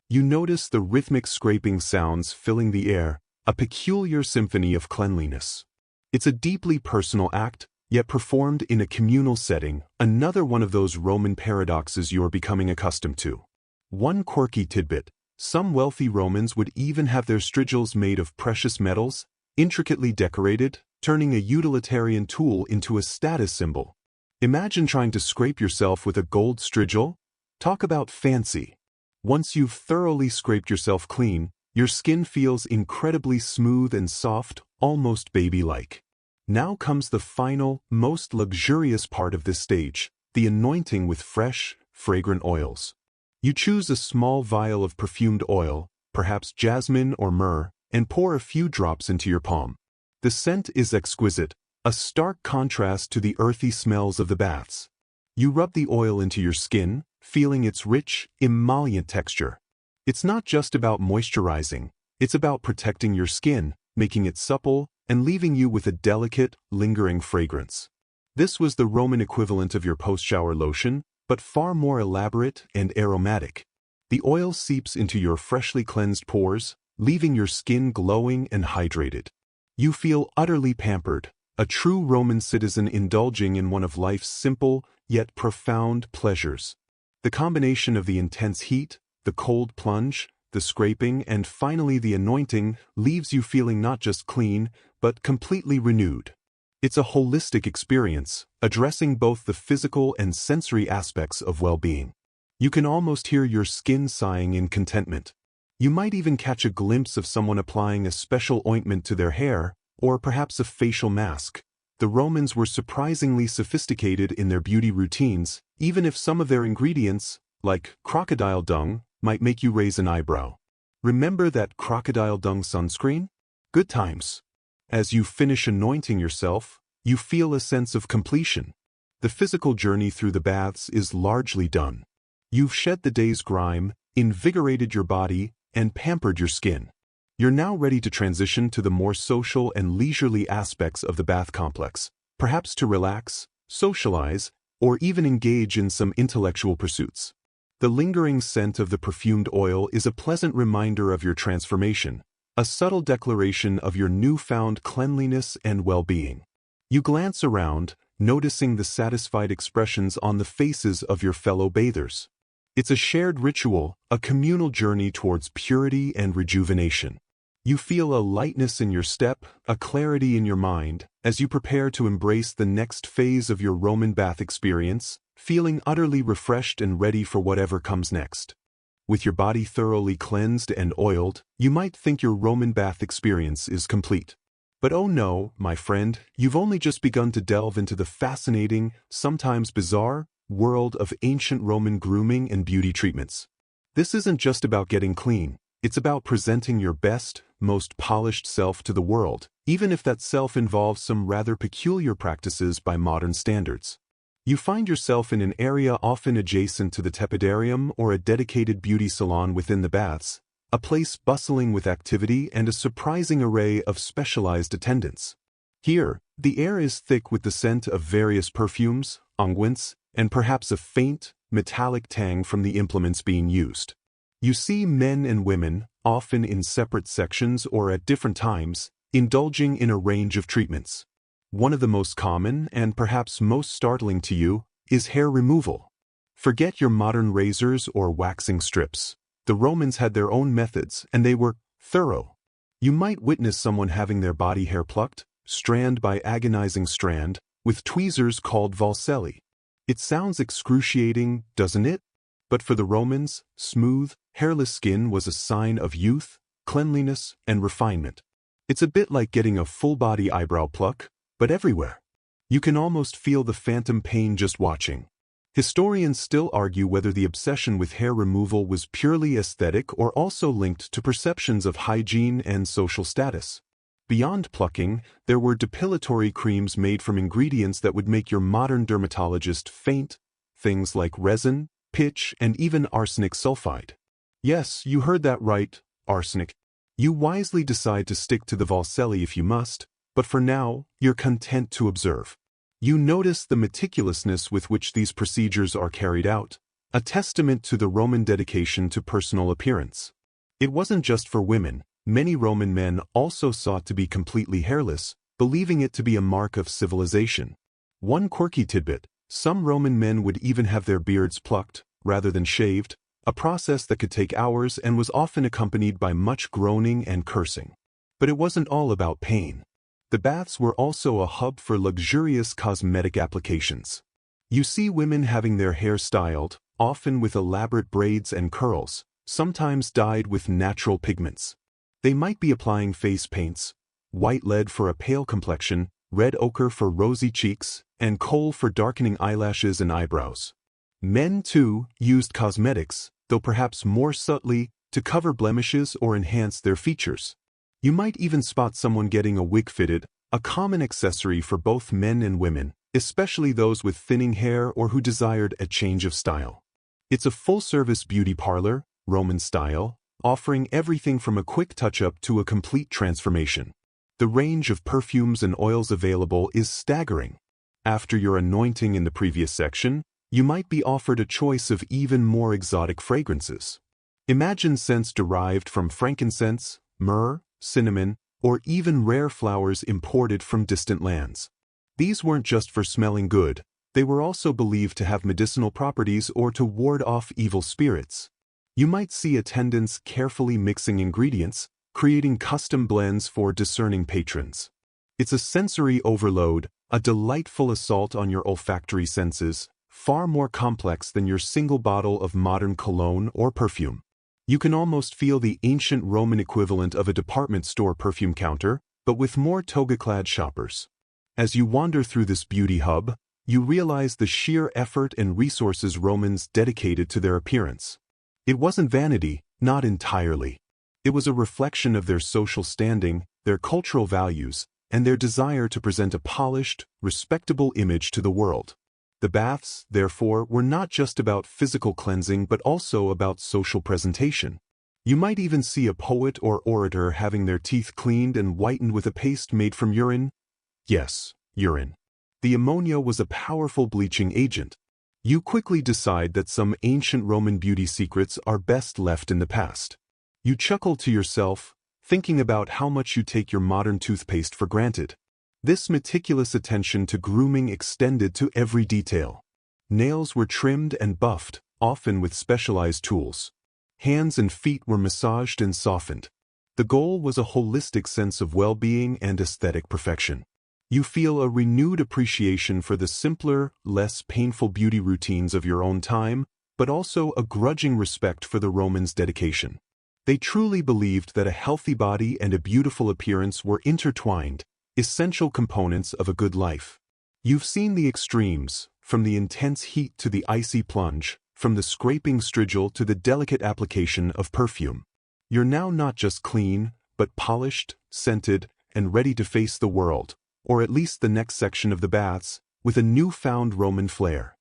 You notice the rhythmic scraping sounds filling the air, a peculiar symphony of cleanliness. It's a deeply personal act, yet performed in a communal setting, another one of those Roman paradoxes you're becoming accustomed to. One quirky tidbit: some wealthy Romans would even have their strigils made of precious metals, intricately decorated, turning a utilitarian tool into a status symbol. Imagine trying to scrape yourself with a gold strigil. Talk about fancy. Once you've thoroughly scraped yourself clean, your skin feels incredibly smooth and soft, almost baby-like. Now comes the final, most luxurious part of this stage: the anointing with fresh, fragrant oils. You choose a small vial of perfumed oil, perhaps jasmine or myrrh, and pour a few drops into your palm. The scent is exquisite, a stark contrast to the earthy smells of the baths. You rub the oil into your skin, feeling its rich, emollient texture. It's not just about moisturizing, it's about protecting your skin, making it supple, and leaving you with a delicate, lingering fragrance. This was the Roman equivalent of your post-shower lotion, but far more elaborate and aromatic. The oil seeps into your freshly cleansed pores, leaving your skin glowing and hydrated. You feel utterly pampered, a true Roman citizen indulging in one of life's simple yet profound pleasures. The combination of the intense heat, the cold plunge, the scraping, and finally the anointing leaves you feeling not just clean, but completely renewed. It's a holistic experience, addressing both the physical and sensory aspects of well-being. You can almost hear your skin sighing in contentment. You might even catch a glimpse of someone applying a special ointment to their hair, or perhaps a facial mask. The Romans were surprisingly sophisticated in their beauty routines, even if some of their ingredients, like crocodile dung, might make you raise an eyebrow. Remember that crocodile dung sunscreen? Good times. As you finish anointing yourself, you feel a sense of completion. The physical journey through the baths is largely done. You've shed the day's grime, invigorated your body, and pampered your skin. You're now ready to transition to the more social and leisurely aspects of the bath complex, perhaps to relax, socialize, or even engage in some intellectual pursuits. The lingering scent of the perfumed oil is a pleasant reminder of your transformation, a subtle declaration of your newfound cleanliness and well-being. You glance around, noticing the satisfied expressions on the faces of your fellow bathers. It's a shared ritual, a communal journey towards purity and rejuvenation. You feel a lightness in your step, a clarity in your mind, as you prepare to embrace the next phase of your Roman bath experience, feeling utterly refreshed and ready for whatever comes next. With your body thoroughly cleansed and oiled, you might think your Roman bath experience is complete. But oh no, my friend, you've only just begun to delve into the fascinating, sometimes bizarre, world of ancient Roman grooming and beauty treatments. This isn't just about getting clean, it's about presenting your best, most polished self to the world, even if that self involves some rather peculiar practices by modern standards. You find yourself in an area often adjacent to the tepidarium or a dedicated beauty salon within the baths, a place bustling with activity and a surprising array of specialized attendants. Here, the air is thick with the scent of various perfumes, unguents, and perhaps a faint, metallic tang from the implements being used. You see men and women, often in separate sections or at different times, indulging in a range of treatments. One of the most common, and perhaps most startling to you, is hair removal. Forget your modern razors or waxing strips. The Romans had their own methods, and they were thorough. You might witness someone having their body hair plucked, strand by agonizing strand, with tweezers called valselli. It sounds excruciating, doesn't it? But for the Romans, smooth, hairless skin was a sign of youth, cleanliness, and refinement. It's a bit like getting a full-body eyebrow pluck, but everywhere. You can almost feel the phantom pain just watching. Historians still argue whether the obsession with hair removal was purely aesthetic or also linked to perceptions of hygiene and social status. Beyond plucking, there were depilatory creams made from ingredients that would make your modern dermatologist faint, things like resin, pitch, and even arsenic sulfide. Yes, you heard that right, arsenic. You wisely decide to stick to the valselli if you must, but for now, you're content to observe. You notice the meticulousness with which these procedures are carried out, a testament to the Roman dedication to personal appearance. It wasn't just for women. Many Roman men also sought to be completely hairless, believing it to be a mark of civilization. One quirky tidbit: some Roman men would even have their beards plucked, rather than shaved, a process that could take hours and was often accompanied by much groaning and cursing. But it wasn't all about pain. The baths were also a hub for luxurious cosmetic applications. You see women having their hair styled, often with elaborate braids and curls, sometimes dyed with natural pigments. They might be applying face paints, white lead for a pale complexion, red ochre for rosy cheeks, and kohl for darkening eyelashes and eyebrows. Men, too, used cosmetics, though perhaps more subtly, to cover blemishes or enhance their features. You might even spot someone getting a wig fitted, a common accessory for both men and women, especially those with thinning hair or who desired a change of style. It's a full-service beauty parlor, Roman style, offering everything from a quick touch-up to a complete transformation. The range of perfumes and oils available is staggering. After your anointing in the previous section, you might be offered a choice of even more exotic fragrances. Imagine scents derived from frankincense, myrrh, cinnamon, or even rare flowers imported from distant lands. These weren't just for smelling good, they were also believed to have medicinal properties or to ward off evil spirits. You might see attendants carefully mixing ingredients, creating custom blends for discerning patrons. It's a sensory overload, a delightful assault on your olfactory senses, far more complex than your single bottle of modern cologne or perfume. You can almost feel the ancient Roman equivalent of a department store perfume counter, but with more toga-clad shoppers. As you wander through this beauty hub, you realize the sheer effort and resources Romans dedicated to their appearance. It wasn't vanity, not entirely. It was a reflection of their social standing, their cultural values, and their desire to present a polished, respectable image to the world. The baths, therefore, were not just about physical cleansing but also about social presentation. You might even see a poet or orator having their teeth cleaned and whitened with a paste made from urine. Yes, urine. The ammonia was a powerful bleaching agent. You quickly decide that some ancient Roman beauty secrets are best left in the past. You chuckle to yourself, thinking about how much you take your modern toothpaste for granted. This meticulous attention to grooming extended to every detail. Nails were trimmed and buffed, often with specialized tools. Hands and feet were massaged and softened. The goal was a holistic sense of well-being and aesthetic perfection. You feel a renewed appreciation for the simpler, less painful beauty routines of your own time, but also a grudging respect for the Romans' dedication. They truly believed that a healthy body and a beautiful appearance were intertwined, essential components of a good life. You've seen the extremes, from the intense heat to the icy plunge, from the scraping strigil to the delicate application of perfume. You're now not just clean, but polished, scented, and ready to face the world, or at least the next section of the baths, with a newfound Roman flair.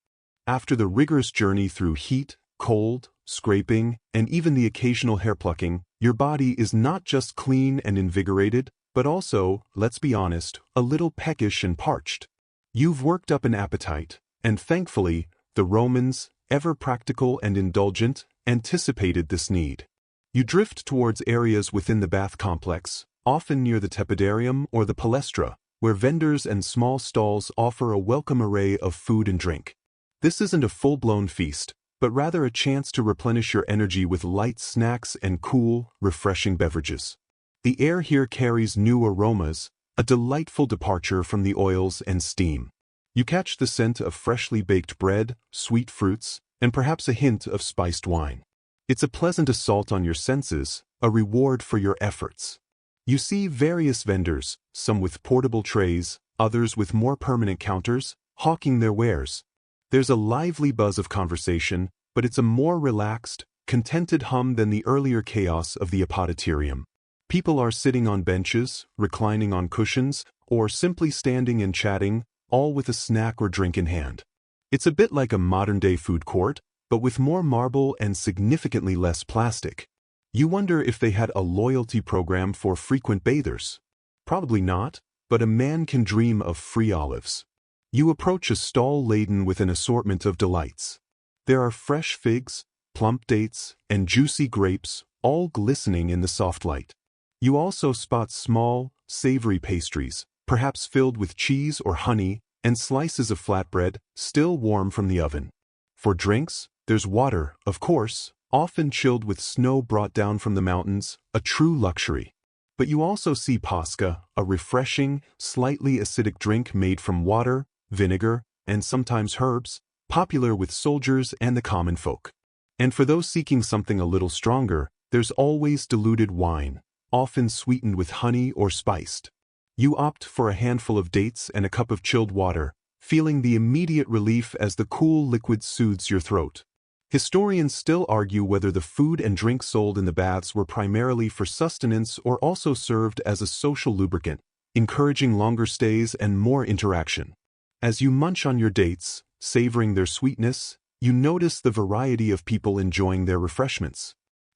After the rigorous journey through heat, cold, scraping, and even the occasional hair plucking, your body is not just clean and invigorated, but also, let's be honest, a little peckish and parched. You've worked up an appetite, and thankfully, the Romans, ever practical and indulgent, anticipated this need. You drift towards areas within the bath complex, often near the tepidarium or the palestra, where vendors and small stalls offer a welcome array of food and drink. This isn't a full-blown feast, but rather a chance to replenish your energy with light snacks and cool, refreshing beverages. The air here carries new aromas, a delightful departure from the oils and steam. You catch the scent of freshly baked bread, sweet fruits, and perhaps a hint of spiced wine. It's a pleasant assault on your senses, a reward for your efforts. You see various vendors, some with portable trays, others with more permanent counters, hawking their wares. There's a lively buzz of conversation, but it's a more relaxed, contented hum than the earlier chaos of the apodyterium. People are sitting on benches, reclining on cushions, or simply standing and chatting, all with a snack or drink in hand. It's a bit like a modern-day food court, but with more marble and significantly less plastic. You wonder if they had a loyalty program for frequent bathers. Probably not, but a man can dream of free olives. You approach a stall laden with an assortment of delights. There are fresh figs, plump dates, and juicy grapes, all glistening in the soft light. You also spot small, savory pastries, perhaps filled with cheese or honey, and slices of flatbread, still warm from the oven. For drinks, there's water, of course, often chilled with snow brought down from the mountains, a true luxury. But you also see pasca, a refreshing, slightly acidic drink made from water, vinegar, and sometimes herbs, popular with soldiers and the common folk. And for those seeking something a little stronger, there's always diluted wine, often sweetened with honey or spiced. You opt for a handful of dates and a cup of chilled water, feeling the immediate relief as the cool liquid soothes your throat. Historians still argue whether the food and drink sold in the baths were primarily for sustenance or also served as a social lubricant, encouraging longer stays and more interaction. As you munch on your dates, savoring their sweetness, you notice the variety of people enjoying their refreshments.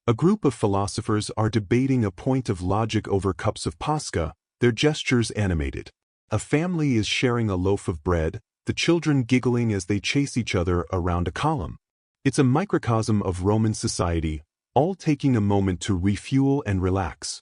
A group of philosophers are debating a point of logic over cups of pasca, their gestures animated. A family is sharing a loaf of bread, the children giggling as they chase each other around a column. It's a microcosm of Roman society, all taking a moment to refuel and relax.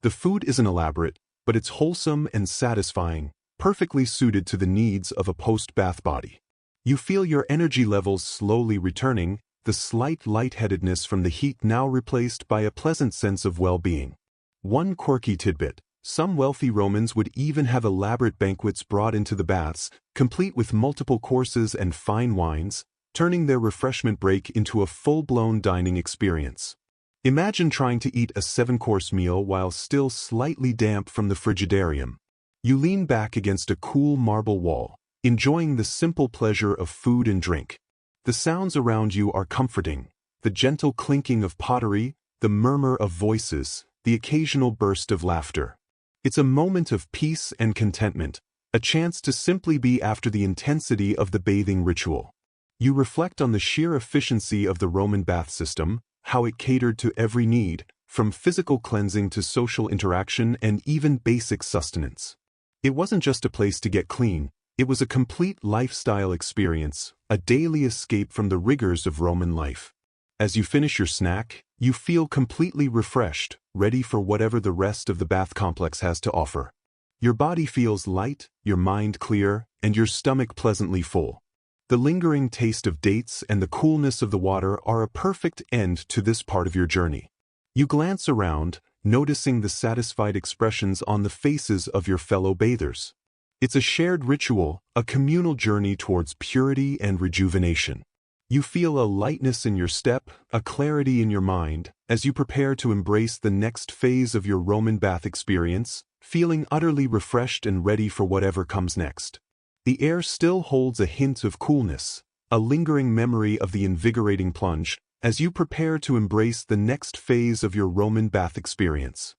The food isn't elaborate, but it's wholesome and satisfying, perfectly suited to the needs of a post-bath body. You feel your energy levels slowly returning, the slight lightheadedness from the heat now replaced by a pleasant sense of well-being. One quirky tidbit: some wealthy Romans would even have elaborate banquets brought into the baths, complete with multiple courses and fine wines, turning their refreshment break into a full-blown dining experience. Imagine trying to eat a 7-course meal while still slightly damp from the frigidarium. You lean back against a cool marble wall, enjoying the simple pleasure of food and drink. The sounds around you are comforting: the gentle clinking of pottery, the murmur of voices, the occasional burst of laughter. It's a moment of peace and contentment, a chance to simply be after the intensity of the bathing ritual. You reflect on the sheer efficiency of the Roman bath system, how it catered to every need, from physical cleansing to social interaction and even basic sustenance. It wasn't just a place to get clean, it was a complete lifestyle experience, a daily escape from the rigors of Roman life. As you finish your snack, you feel completely refreshed, ready for whatever the rest of the bath complex has to offer. Your body feels light, your mind clear, and your stomach pleasantly full. The lingering taste of dates and the coolness of the water are a perfect end to this part of your journey. You glance around, noticing the satisfied expressions on the faces of your fellow bathers. It's a shared ritual, a communal journey towards purity and rejuvenation. You feel a lightness in your step, a clarity in your mind, as you prepare to embrace the next phase of your Roman bath experience, feeling utterly refreshed and ready for whatever comes next. The air still holds a hint of coolness, a lingering memory of the invigorating plunge, as you prepare to embrace the next phase of your Roman bath experience.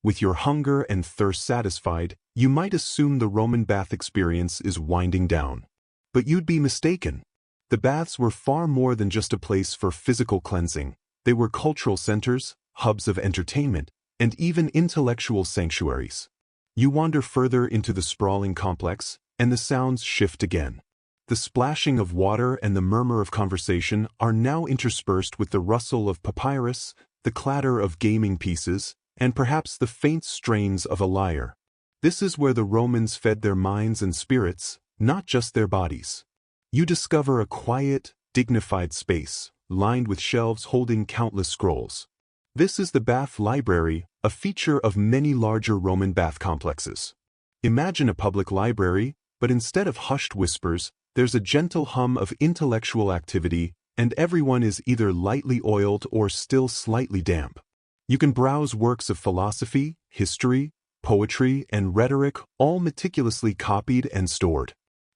With your hunger and thirst satisfied, you might assume the Roman bath experience is winding down. But you'd be mistaken. The baths were far more than just a place for physical cleansing. They were cultural centers, hubs of entertainment, and even intellectual sanctuaries. You wander further into the sprawling complex, and the sounds shift again. The splashing of water and the murmur of conversation are now interspersed with the rustle of papyrus, the clatter of gaming pieces, and perhaps the faint strains of a lyre. This is where the Romans fed their minds and spirits, not just their bodies. You discover a quiet, dignified space, lined with shelves holding countless scrolls. This is the bath library, a feature of many larger Roman bath complexes. Imagine a public library, but instead of hushed whispers, there's a gentle hum of intellectual activity, and everyone is either lightly oiled or still slightly damp. You can browse works of philosophy, history, poetry, and rhetoric, all meticulously copied and stored.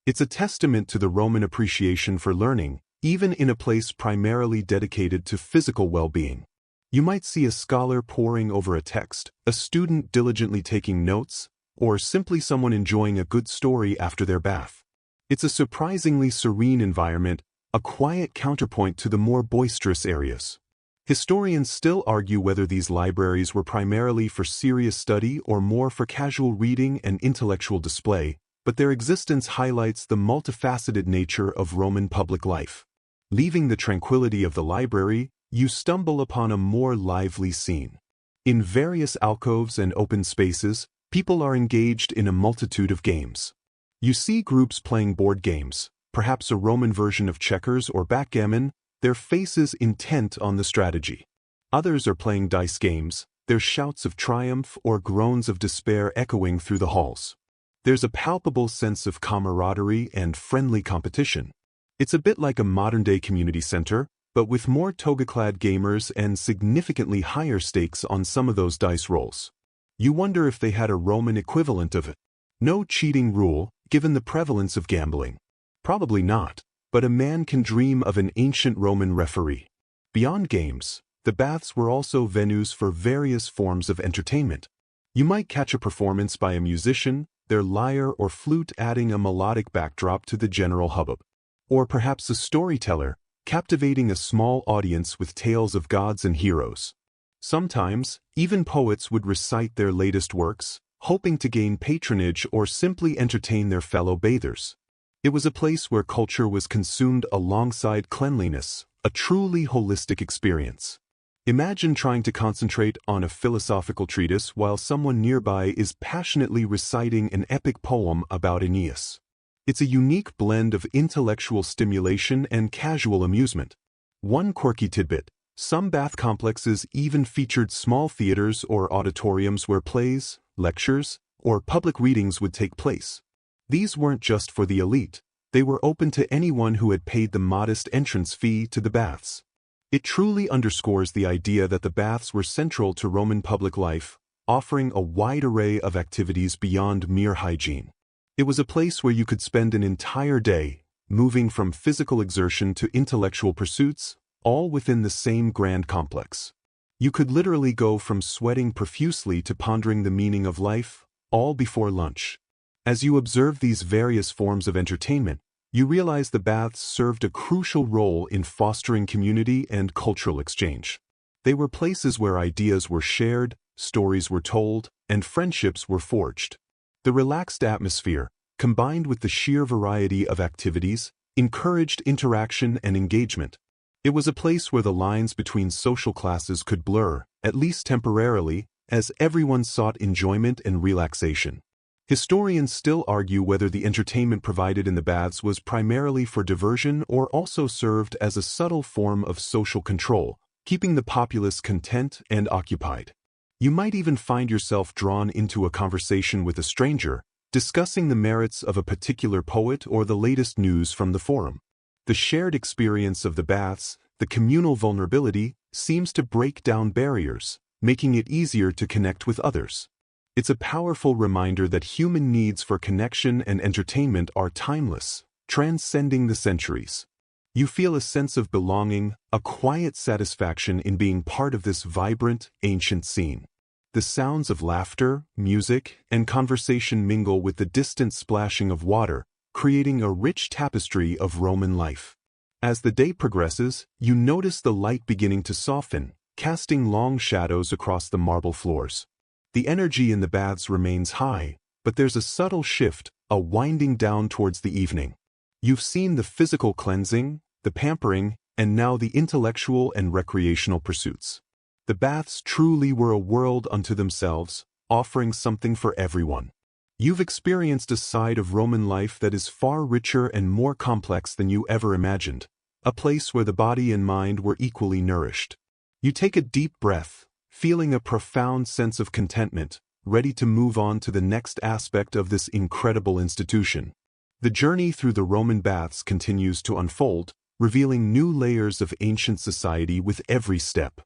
It's a testament to the Roman appreciation for learning, even in a place primarily dedicated to physical well-being. You might see a scholar poring over a text, a student diligently taking notes, or simply someone enjoying a good story after their bath. It's a surprisingly serene environment, a quiet counterpoint to the more boisterous areas. Historians still argue whether these libraries were primarily for serious study or more for casual reading and intellectual display, but their existence highlights the multifaceted nature of Roman public life. Leaving the tranquility of the library, you stumble upon a more lively scene. In various alcoves and open spaces, people are engaged in a multitude of games. You see groups playing board games, perhaps a Roman version of checkers or backgammon, their faces intent on the strategy. Others are playing dice games, their shouts of triumph or groans of despair echoing through the halls. There's a palpable sense of camaraderie and friendly competition. It's a bit like a modern-day community center, but with more toga-clad gamers and significantly higher stakes on some of those dice rolls. You wonder if they had a Roman equivalent of it. No cheating rule, given the prevalence of gambling. Probably not, but a man can dream of an ancient Roman referee. Beyond games, the baths were also venues for various forms of entertainment. You might catch a performance by a musician, their lyre or flute adding a melodic backdrop to the general hubbub. Or perhaps a storyteller, captivating a small audience with tales of gods and heroes. Sometimes, even poets would recite their latest works, hoping to gain patronage or simply entertain their fellow bathers. It was a place where culture was consumed alongside cleanliness, a truly holistic experience. Imagine trying to concentrate on a philosophical treatise while someone nearby is passionately reciting an epic poem about Aeneas. It's a unique blend of intellectual stimulation and casual amusement. One quirky tidbit: some bath complexes even featured small theaters or auditoriums where plays, lectures, or public readings would take place. These weren't just for the elite, they were open to anyone who had paid the modest entrance fee to the baths. It truly underscores the idea that the baths were central to Roman public life, offering a wide array of activities beyond mere hygiene. It was a place where you could spend an entire day, moving from physical exertion to intellectual pursuits, all within the same grand complex. You could literally go from sweating profusely to pondering the meaning of life, all before lunch. As you observe these various forms of entertainment, you realize the baths served a crucial role in fostering community and cultural exchange. They were places where ideas were shared, stories were told, and friendships were forged. The relaxed atmosphere, combined with the sheer variety of activities, encouraged interaction and engagement. It was a place where the lines between social classes could blur, at least temporarily, as everyone sought enjoyment and relaxation. Historians still argue whether the entertainment provided in the baths was primarily for diversion or also served as a subtle form of social control, keeping the populace content and occupied. You might even find yourself drawn into a conversation with a stranger, discussing the merits of a particular poet or the latest news from the forum. The shared experience of the baths, the communal vulnerability, seems to break down barriers, making it easier to connect with others. It's a powerful reminder that human needs for connection and entertainment are timeless, transcending the centuries. You feel a sense of belonging, a quiet satisfaction in being part of this vibrant, ancient scene. The sounds of laughter, music, and conversation mingle with the distant splashing of water, creating a rich tapestry of Roman life. As the day progresses, you notice the light beginning to soften, casting long shadows across the marble floors. The energy in the baths remains high, but there's a subtle shift, a winding down towards the evening. You've seen the physical cleansing, the pampering, and now the intellectual and recreational pursuits. The baths truly were a world unto themselves, offering something for everyone. You've experienced a side of Roman life that is far richer and more complex than you ever imagined, a place where the body and mind were equally nourished. You take a deep breath, feeling a profound sense of contentment, ready to move on to the next aspect of this incredible institution. The journey through the Roman baths continues to unfold, revealing new layers of ancient society with every step.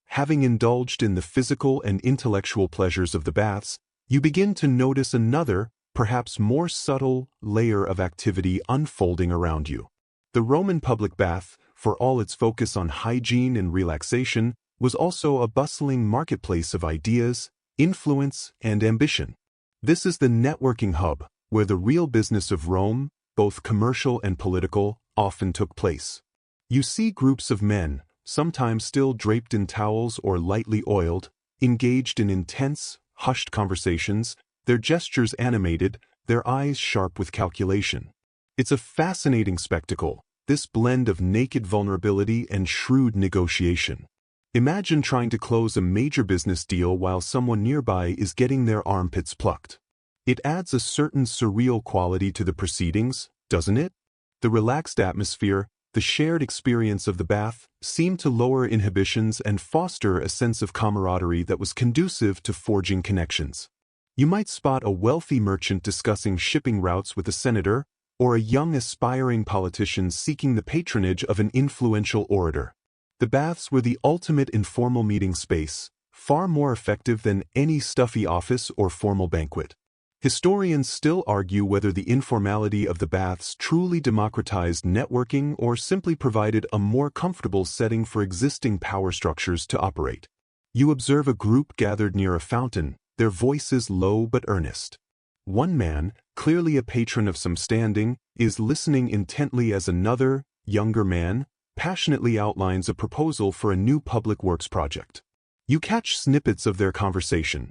Having indulged in the physical and intellectual pleasures of the baths, you begin to notice another, perhaps more subtle, layer of activity unfolding around you. The Roman public bath, for all its focus on hygiene and relaxation, was also a bustling marketplace of ideas, influence, and ambition. This is the networking hub, where the real business of Rome, both commercial and political, often took place. You see groups of men, sometimes still draped in towels or lightly oiled, engaged in intense, hushed conversations, their gestures animated, their eyes sharp with calculation. It's a fascinating spectacle, this blend of naked vulnerability and shrewd negotiation. Imagine trying to close a major business deal while someone nearby is getting their armpits plucked. It adds a certain surreal quality to the proceedings, doesn't it? The relaxed atmosphere, the shared experience of the bath, seemed to lower inhibitions and foster a sense of camaraderie that was conducive to forging connections. You might spot a wealthy merchant discussing shipping routes with a senator, or a young aspiring politician seeking the patronage of an influential orator. The baths were the ultimate informal meeting space, far more effective than any stuffy office or formal banquet. Historians still argue whether the informality of the baths truly democratized networking or simply provided a more comfortable setting for existing power structures to operate. You observe a group gathered near a fountain, their voices low but earnest. One man, clearly a patron of some standing, is listening intently as another, younger man, passionately outlines a proposal for a new public works project. You catch snippets of their conversation,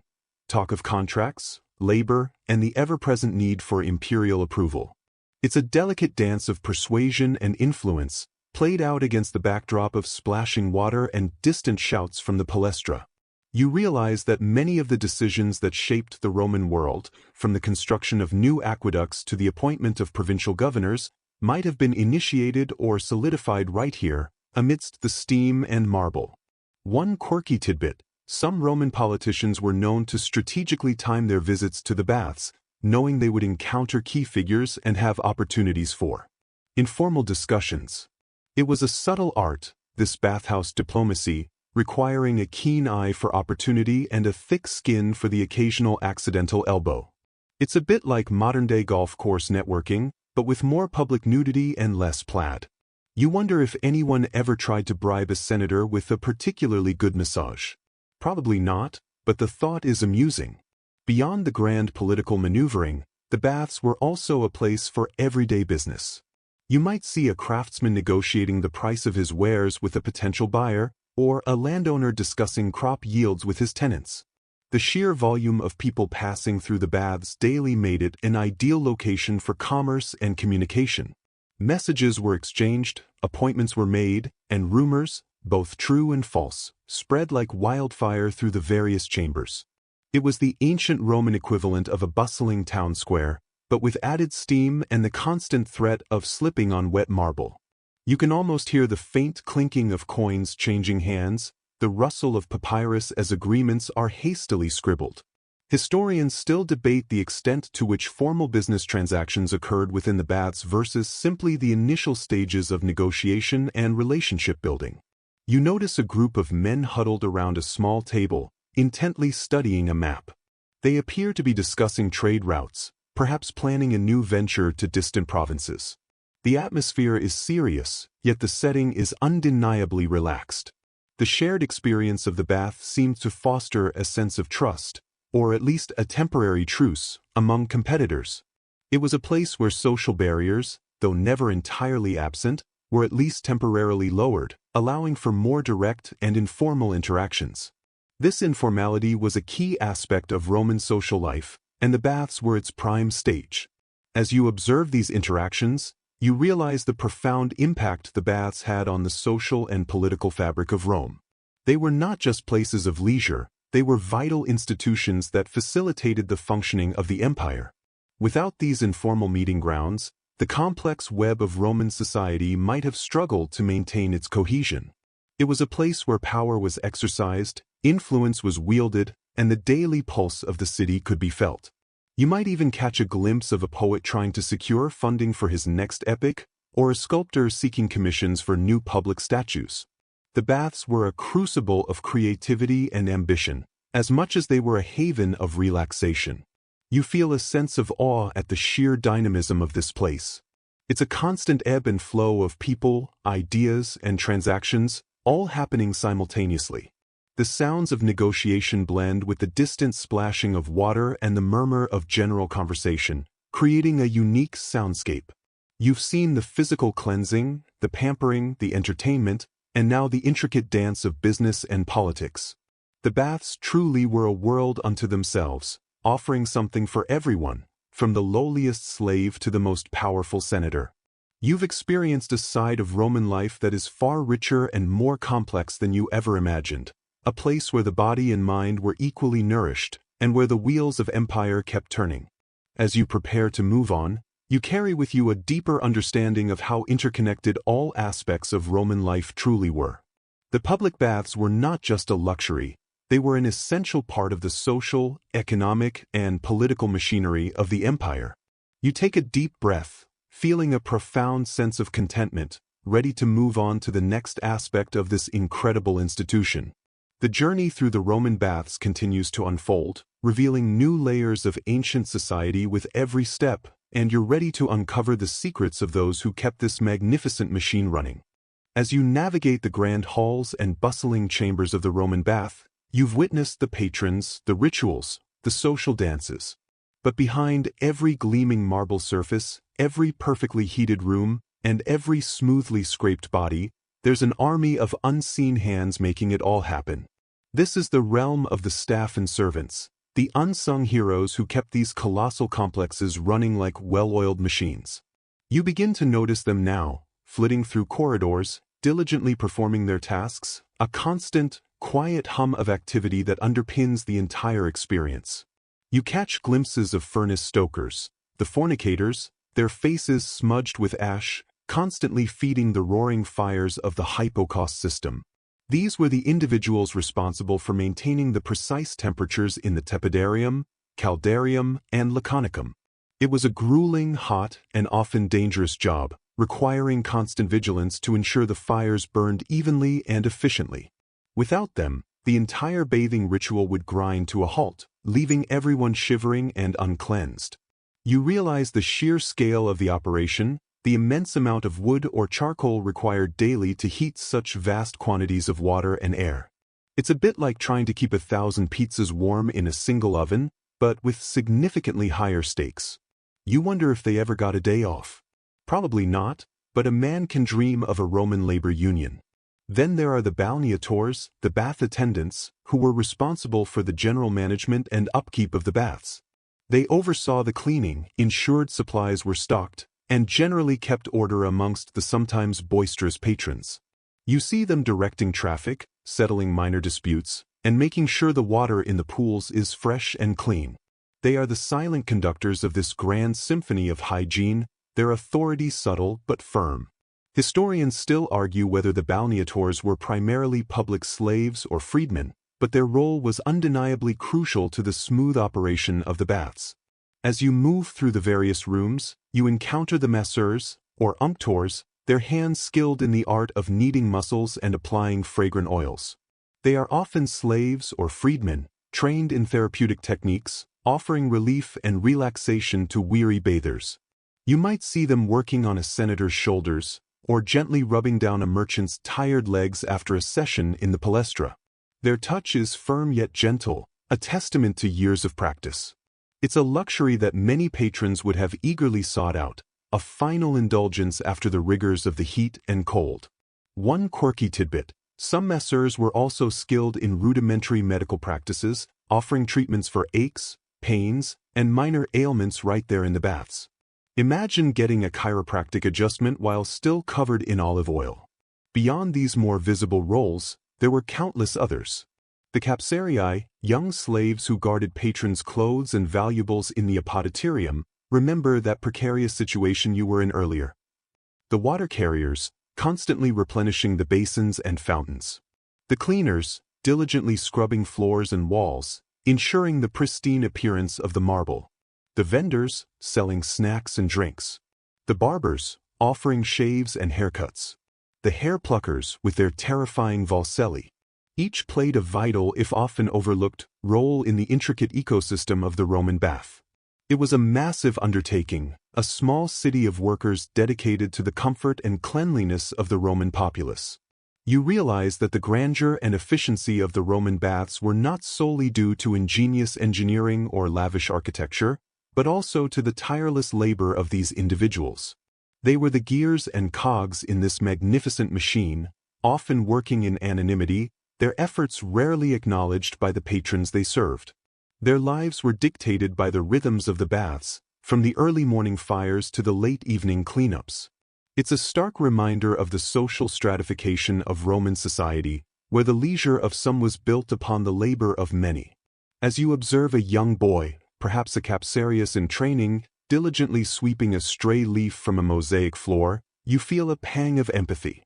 talk of contracts, labor, and the ever-present need for imperial approval. It's a delicate dance of persuasion and influence, played out against the backdrop of splashing water and distant shouts from the palestra. You realize that many of the decisions that shaped the Roman world, from the construction of new aqueducts to the appointment of provincial governors, might have been initiated or solidified right here, amidst the steam and marble. One quirky tidbit: some Roman politicians were known to strategically time their visits to the baths, knowing they would encounter key figures and have opportunities for informal discussions. It was a subtle art, this bathhouse diplomacy, requiring a keen eye for opportunity and a thick skin for the occasional accidental elbow. It's a bit like modern-day golf course networking, but with more public nudity and less plaid. You wonder if anyone ever tried to bribe a senator with a particularly good massage. Probably not, but the thought is amusing. Beyond the grand political maneuvering, the baths were also a place for everyday business. You might see a craftsman negotiating the price of his wares with a potential buyer, or a landowner discussing crop yields with his tenants. The sheer volume of people passing through the baths daily made it an ideal location for commerce and communication. Messages were exchanged, appointments were made, and rumors, both true and false, spread like wildfire through the various chambers. It was the ancient Roman equivalent of a bustling town square, but with added steam and the constant threat of slipping on wet marble. You can almost hear the faint clinking of coins changing hands, the rustle of papyrus as agreements are hastily scribbled. Historians still debate the extent to which formal business transactions occurred within the baths versus simply the initial stages of negotiation and relationship building. You notice a group of men huddled around a small table, intently studying a map. They appear to be discussing trade routes, perhaps planning a new venture to distant provinces. The atmosphere is serious, yet the setting is undeniably relaxed. The shared experience of the bath seemed to foster a sense of trust, or at least a temporary truce, among competitors. It was a place where social barriers, though never entirely absent, were at least temporarily lowered, allowing for more direct and informal interactions. This informality was a key aspect of Roman social life, and the baths were its prime stage. As you observe these interactions, you realize the profound impact the baths had on the social and political fabric of Rome. They were not just places of leisure, they were vital institutions that facilitated the functioning of the empire. Without these informal meeting grounds, the complex web of Roman society might have struggled to maintain its cohesion. It was a place where power was exercised, influence was wielded, and the daily pulse of the city could be felt. You might even catch a glimpse of a poet trying to secure funding for his next epic, or a sculptor seeking commissions for new public statues. The baths were a crucible of creativity and ambition, as much as they were a haven of relaxation. You feel a sense of awe at the sheer dynamism of this place. It's a constant ebb and flow of people, ideas, and transactions, all happening simultaneously. The sounds of negotiation blend with the distant splashing of water and the murmur of general conversation, creating a unique soundscape. You've seen the physical cleansing, the pampering, the entertainment, and now the intricate dance of business and politics. The baths truly were a world unto themselves, offering something for everyone, from the lowliest slave to the most powerful senator. You've experienced a side of Roman life that is far richer and more complex than you ever imagined. A place where the body and mind were equally nourished, and where the wheels of empire kept turning. As you prepare to move on, you carry with you a deeper understanding of how interconnected all aspects of Roman life truly were. The public baths were not just a luxury, they were an essential part of the social, economic, and political machinery of the empire. You take a deep breath, feeling a profound sense of contentment, ready to move on to the next aspect of this incredible institution. The journey through the Roman baths continues to unfold, revealing new layers of ancient society with every step, and you're ready to uncover the secrets of those who kept this magnificent machine running. As you navigate the grand halls and bustling chambers of the Roman bath, you've witnessed the patrons, the rituals, the social dances. But behind every gleaming marble surface, every perfectly heated room, and every smoothly scraped body, there's an army of unseen hands making it all happen. This is the realm of the staff and servants, the unsung heroes who kept these colossal complexes running like well-oiled machines. You begin to notice them now, flitting through corridors, diligently performing their tasks, a constant, quiet hum of activity that underpins the entire experience. You catch glimpses of furnace stokers, the fornicators, their faces smudged with ash, constantly feeding the roaring fires of the hypocaust system. These were the individuals responsible for maintaining the precise temperatures in the tepidarium, caldarium, and laconicum. It was a grueling, hot, and often dangerous job, requiring constant vigilance to ensure the fires burned evenly and efficiently. Without them, the entire bathing ritual would grind to a halt, leaving everyone shivering and uncleansed. You realize the sheer scale of the operation, the immense amount of wood or charcoal required daily to heat such vast quantities of water and air. It's a bit like trying to keep 1,000 pizzas warm in a single oven, but with significantly higher stakes. You wonder if they ever got a day off. Probably not, but a man can dream of a Roman labor union. Then there are the balneators, the bath attendants, who were responsible for the general management and upkeep of the baths. They oversaw the cleaning, ensured supplies were stocked, and generally kept order amongst the sometimes boisterous patrons. You see them directing traffic, settling minor disputes, and making sure the water in the pools is fresh and clean. They are the silent conductors of this grand symphony of hygiene, their authority subtle but firm. Historians still argue whether the balneators were primarily public slaves or freedmen, but their role was undeniably crucial to the smooth operation of the baths. As you move through the various rooms, you encounter the masseurs, or unctors, their hands skilled in the art of kneading muscles and applying fragrant oils. They are often slaves or freedmen, trained in therapeutic techniques, offering relief and relaxation to weary bathers. You might see them working on a senator's shoulders, or gently rubbing down a merchant's tired legs after a session in the palestra. Their touch is firm yet gentle, a testament to years of practice. It's a luxury that many patrons would have eagerly sought out, a final indulgence after the rigors of the heat and cold. One quirky tidbit: some masseurs were also skilled in rudimentary medical practices, offering treatments for aches, pains, and minor ailments right there in the baths. Imagine getting a chiropractic adjustment while still covered in olive oil. Beyond these more visible roles, there were countless others. The capsarii, young slaves who guarded patrons' clothes and valuables in the apoditerium, remember that precarious situation you were in earlier. The water carriers, constantly replenishing the basins and fountains. The cleaners, diligently scrubbing floors and walls, ensuring the pristine appearance of the marble. The vendors, selling snacks and drinks. The barbers, offering shaves and haircuts. The hair pluckers with their terrifying valselli. Each played a vital, if often overlooked, role in the intricate ecosystem of the Roman bath. It was a massive undertaking, a small city of workers dedicated to the comfort and cleanliness of the Roman populace. You realize that the grandeur and efficiency of the Roman baths were not solely due to ingenious engineering or lavish architecture, but also to the tireless labor of these individuals. They were the gears and cogs in this magnificent machine, often working in anonymity, their efforts rarely acknowledged by the patrons they served. Their lives were dictated by the rhythms of the baths, from the early morning fires to the late evening cleanups. It's a stark reminder of the social stratification of Roman society, where the leisure of some was built upon the labor of many. As you observe a young boy, perhaps a capsarius in training, diligently sweeping a stray leaf from a mosaic floor, you feel a pang of empathy.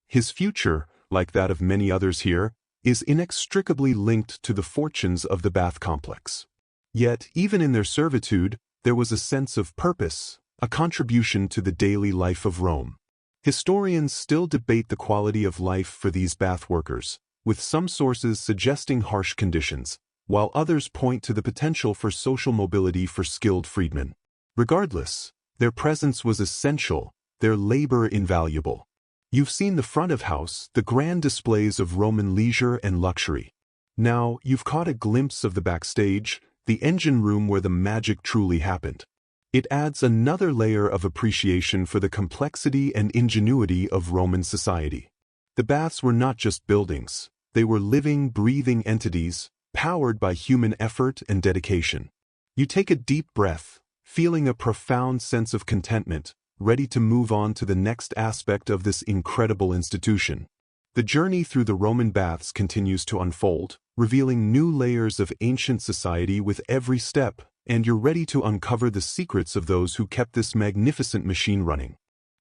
His future, like that of many others here, is inextricably linked to the fortunes of the bath complex. Yet, even in their servitude, there was a sense of purpose, a contribution to the daily life of Rome. Historians still debate the quality of life for these bath workers, with some sources suggesting harsh conditions, while others point to the potential for social mobility for skilled freedmen. Regardless, their presence was essential, their labor invaluable. You've seen the front of house, the grand displays of Roman leisure and luxury. Now, you've caught a glimpse of the backstage, the engine room where the magic truly happened. It adds another layer of appreciation for the complexity and ingenuity of Roman society. The baths were not just buildings, they were living, breathing entities, powered by human effort and dedication. You take a deep breath, feeling a profound sense of contentment, ready to move on to the next aspect of this incredible institution. The journey through the Roman baths continues to unfold, revealing new layers of ancient society with every step, and you're ready to uncover the secrets of those who kept this magnificent machine running.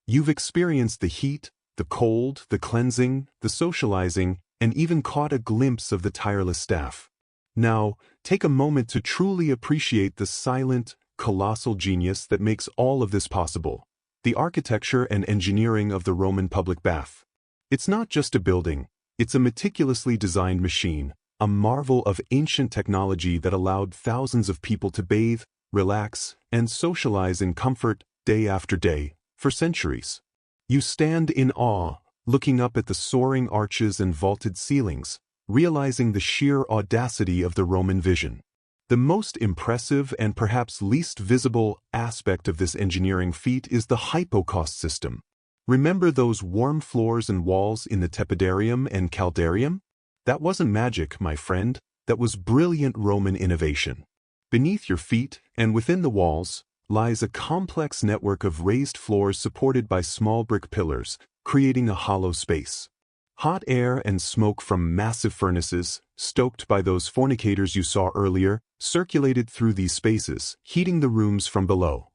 You've experienced the heat, the cold, the cleansing, the socializing, and even caught a glimpse of the tireless staff. Now, take a moment to truly appreciate the silent, colossal genius that makes all of this possible: the architecture and engineering of the Roman public bath. It's not just a building, it's a meticulously designed machine, a marvel of ancient technology that allowed thousands of people to bathe, relax, and socialize in comfort day after day, for centuries. You stand in awe, looking up at the soaring arches and vaulted ceilings, realizing the sheer audacity of the Roman vision. The most impressive and perhaps least visible aspect of this engineering feat is the hypocaust system. Remember those warm floors and walls in the tepidarium and caldarium? That wasn't magic, my friend, that was brilliant Roman innovation. Beneath your feet, and within the walls, lies a complex network of raised floors supported by small brick pillars, creating a hollow space. Hot air and smoke from massive furnaces, stoked by those fornicators you saw earlier, circulated through these spaces, heating the rooms from below.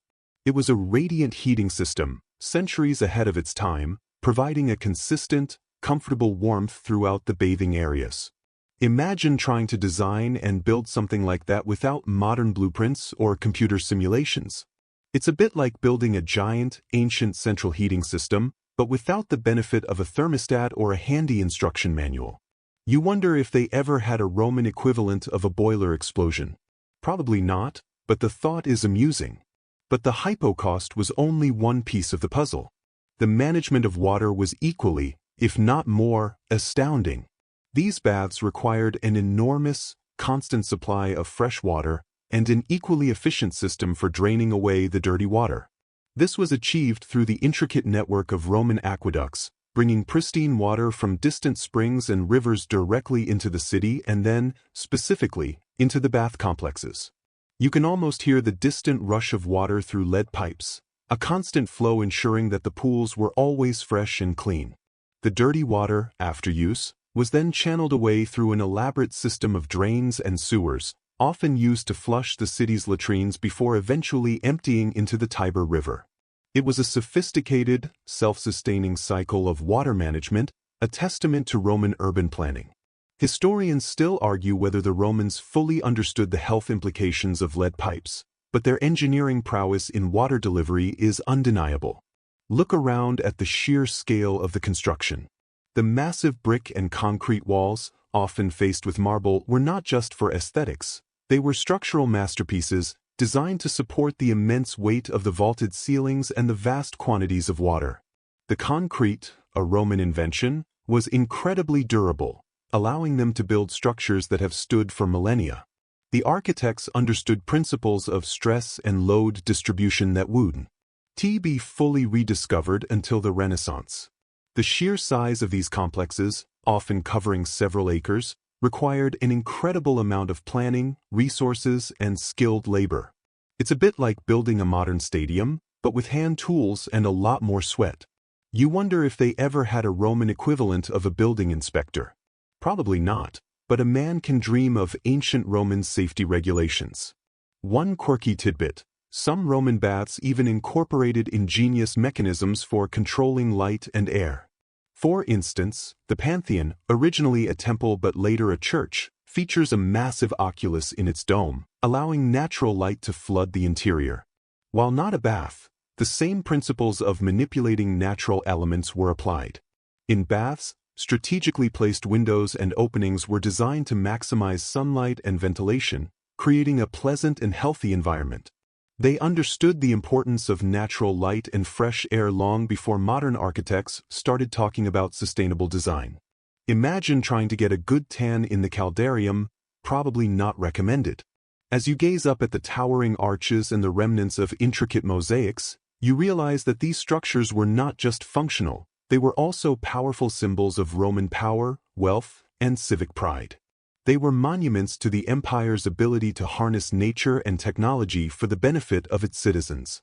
It was a radiant heating system, centuries ahead of its time, providing a consistent, comfortable warmth throughout the bathing areas. Imagine trying to design and build something like that without modern blueprints or computer simulations. It's a bit like building a giant, ancient central heating system, but without the benefit of a thermostat or a handy instruction manual. You wonder if they ever had a Roman equivalent of a boiler explosion. Probably not, but the thought is amusing. But the hypocaust was only one piece of the puzzle. The management of water was equally, if not more, astounding. These baths required an enormous, constant supply of fresh water and an equally efficient system for draining away the dirty water. This was achieved through the intricate network of Roman aqueducts, bringing pristine water from distant springs and rivers directly into the city and then, specifically, into the bath complexes. You can almost hear the distant rush of water through lead pipes, a constant flow ensuring that the pools were always fresh and clean. The dirty water, after use, was then channeled away through an elaborate system of drains and sewers, often used to flush the city's latrines before eventually emptying into the Tiber River. It was a sophisticated, self-sustaining cycle of water management, a testament to Roman urban planning. Historians still argue whether the Romans fully understood the health implications of lead pipes, but their engineering prowess in water delivery is undeniable. Look around at the sheer scale of the construction. The massive brick and concrete walls, often faced with marble, were not just for aesthetics. They were structural masterpieces designed to support the immense weight of the vaulted ceilings and the vast quantities of water. The concrete, a Roman invention, was incredibly durable, allowing them to build structures that have stood for millennia. The architects understood principles of stress and load distribution that would be fully rediscovered until the Renaissance. The sheer size of these complexes, often covering several acres, required an incredible amount of planning, resources, and skilled labor. It's a bit like building a modern stadium, but with hand tools and a lot more sweat. You wonder if they ever had a Roman equivalent of a building inspector. Probably not, but a man can dream of ancient Roman safety regulations. One quirky tidbit: some Roman baths even incorporated ingenious mechanisms for controlling light and air. For instance, the Pantheon, originally a temple but later a church, features a massive oculus in its dome, allowing natural light to flood the interior. While not a bath, the same principles of manipulating natural elements were applied. In baths, strategically placed windows and openings were designed to maximize sunlight and ventilation, creating a pleasant and healthy environment. They understood the importance of natural light and fresh air long before modern architects started talking about sustainable design. Imagine trying to get a good tan in the caldarium, probably not recommended. As you gaze up at the towering arches and the remnants of intricate mosaics, you realize that these structures were not just functional, they were also powerful symbols of Roman power, wealth, and civic pride. They were monuments to the empire's ability to harness nature and technology for the benefit of its citizens.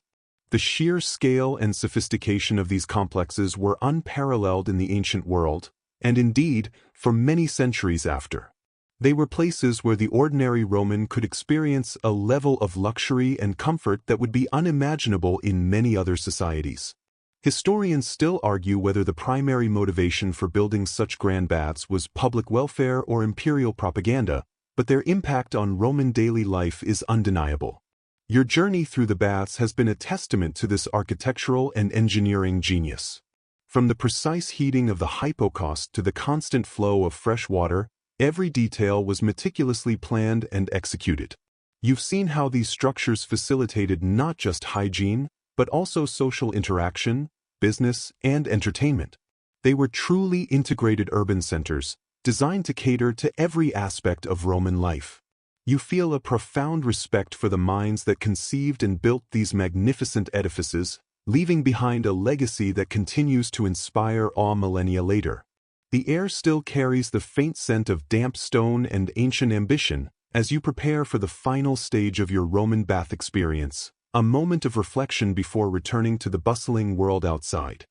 The sheer scale and sophistication of these complexes were unparalleled in the ancient world, and indeed, for many centuries after. They were places where the ordinary Roman could experience a level of luxury and comfort that would be unimaginable in many other societies. Historians still argue whether the primary motivation for building such grand baths was public welfare or imperial propaganda, but their impact on Roman daily life is undeniable. Your journey through the baths has been a testament to this architectural and engineering genius. From the precise heating of the hypocaust to the constant flow of fresh water, every detail was meticulously planned and executed. You've seen how these structures facilitated not just hygiene, but also social interaction, business, and entertainment. They were truly integrated urban centers, designed to cater to every aspect of Roman life. You feel a profound respect for the minds that conceived and built these magnificent edifices, leaving behind a legacy that continues to inspire awe millennia later. The air still carries the faint scent of damp stone and ancient ambition as you prepare for the final stage of your Roman bath experience, a moment of reflection before returning to the bustling world outside.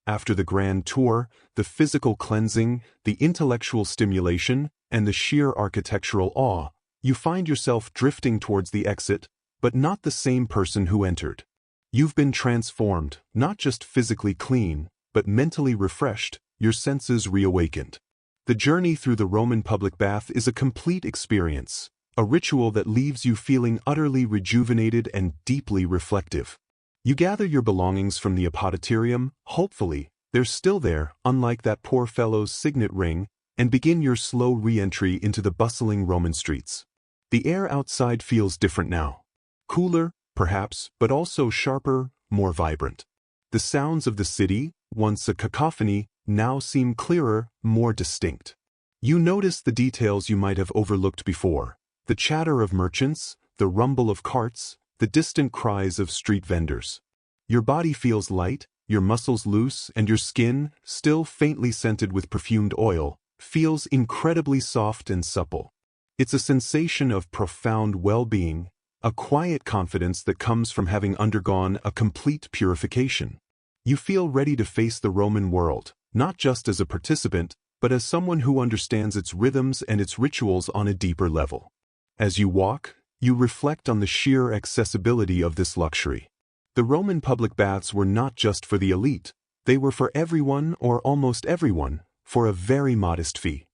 After the grand tour, the physical cleansing, the intellectual stimulation, and the sheer architectural awe, you find yourself drifting towards the exit, but not the same person who entered. You've been transformed, not just physically clean, but mentally refreshed, your senses reawakened. The journey through the Roman public bath is a complete experience, a ritual that leaves you feeling utterly rejuvenated and deeply reflective. You gather your belongings from the apoditerium, hopefully, they're still there, unlike that poor fellow's signet ring, and begin your slow re-entry into the bustling Roman streets. The air outside feels different now. Cooler, perhaps, but also sharper, more vibrant. The sounds of the city, once a cacophony, now seem clearer, more distinct. You notice the details you might have overlooked before: the chatter of merchants, the rumble of carts, the distant cries of street vendors. Your body feels light, your muscles loose, and your skin, still faintly scented with perfumed oil, feels incredibly soft and supple. It's a sensation of profound well-being, a quiet confidence that comes from having undergone a complete purification. You feel ready to face the Roman world, not just as a participant, but as someone who understands its rhythms and its rituals on a deeper level. As you walk, you reflect on the sheer accessibility of this luxury. The Roman public baths were not just for the elite, they were for everyone or almost everyone, for a very modest fee.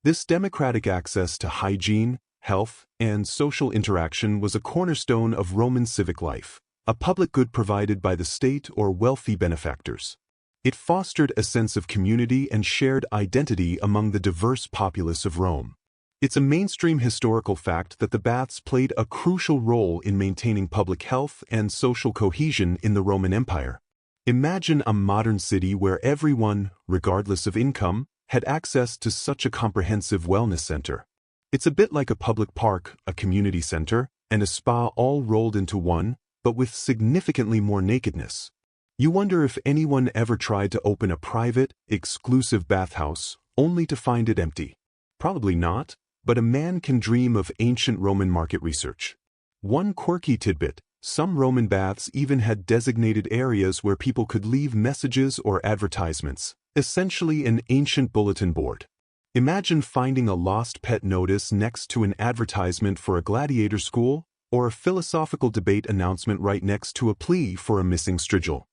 This democratic access to hygiene, health, and social interaction was a cornerstone of Roman civic life, a public good provided by the state or wealthy benefactors. It fostered a sense of community and shared identity among the diverse populace of Rome. It's a mainstream historical fact that the baths played a crucial role in maintaining public health and social cohesion in the Roman Empire. Imagine a modern city where everyone, regardless of income, had access to such a comprehensive wellness center. It's a bit like a public park, a community center, and a spa all rolled into one, but with significantly more nakedness. You wonder if anyone ever tried to open a private, exclusive bathhouse, only to find it empty. Probably not, but a man can dream of ancient Roman market research. One quirky tidbit: some Roman baths even had designated areas where people could leave messages or advertisements, essentially an ancient bulletin board. Imagine finding a lost pet notice next to an advertisement for a gladiator school, or a philosophical debate announcement right next to a plea for a missing strigil.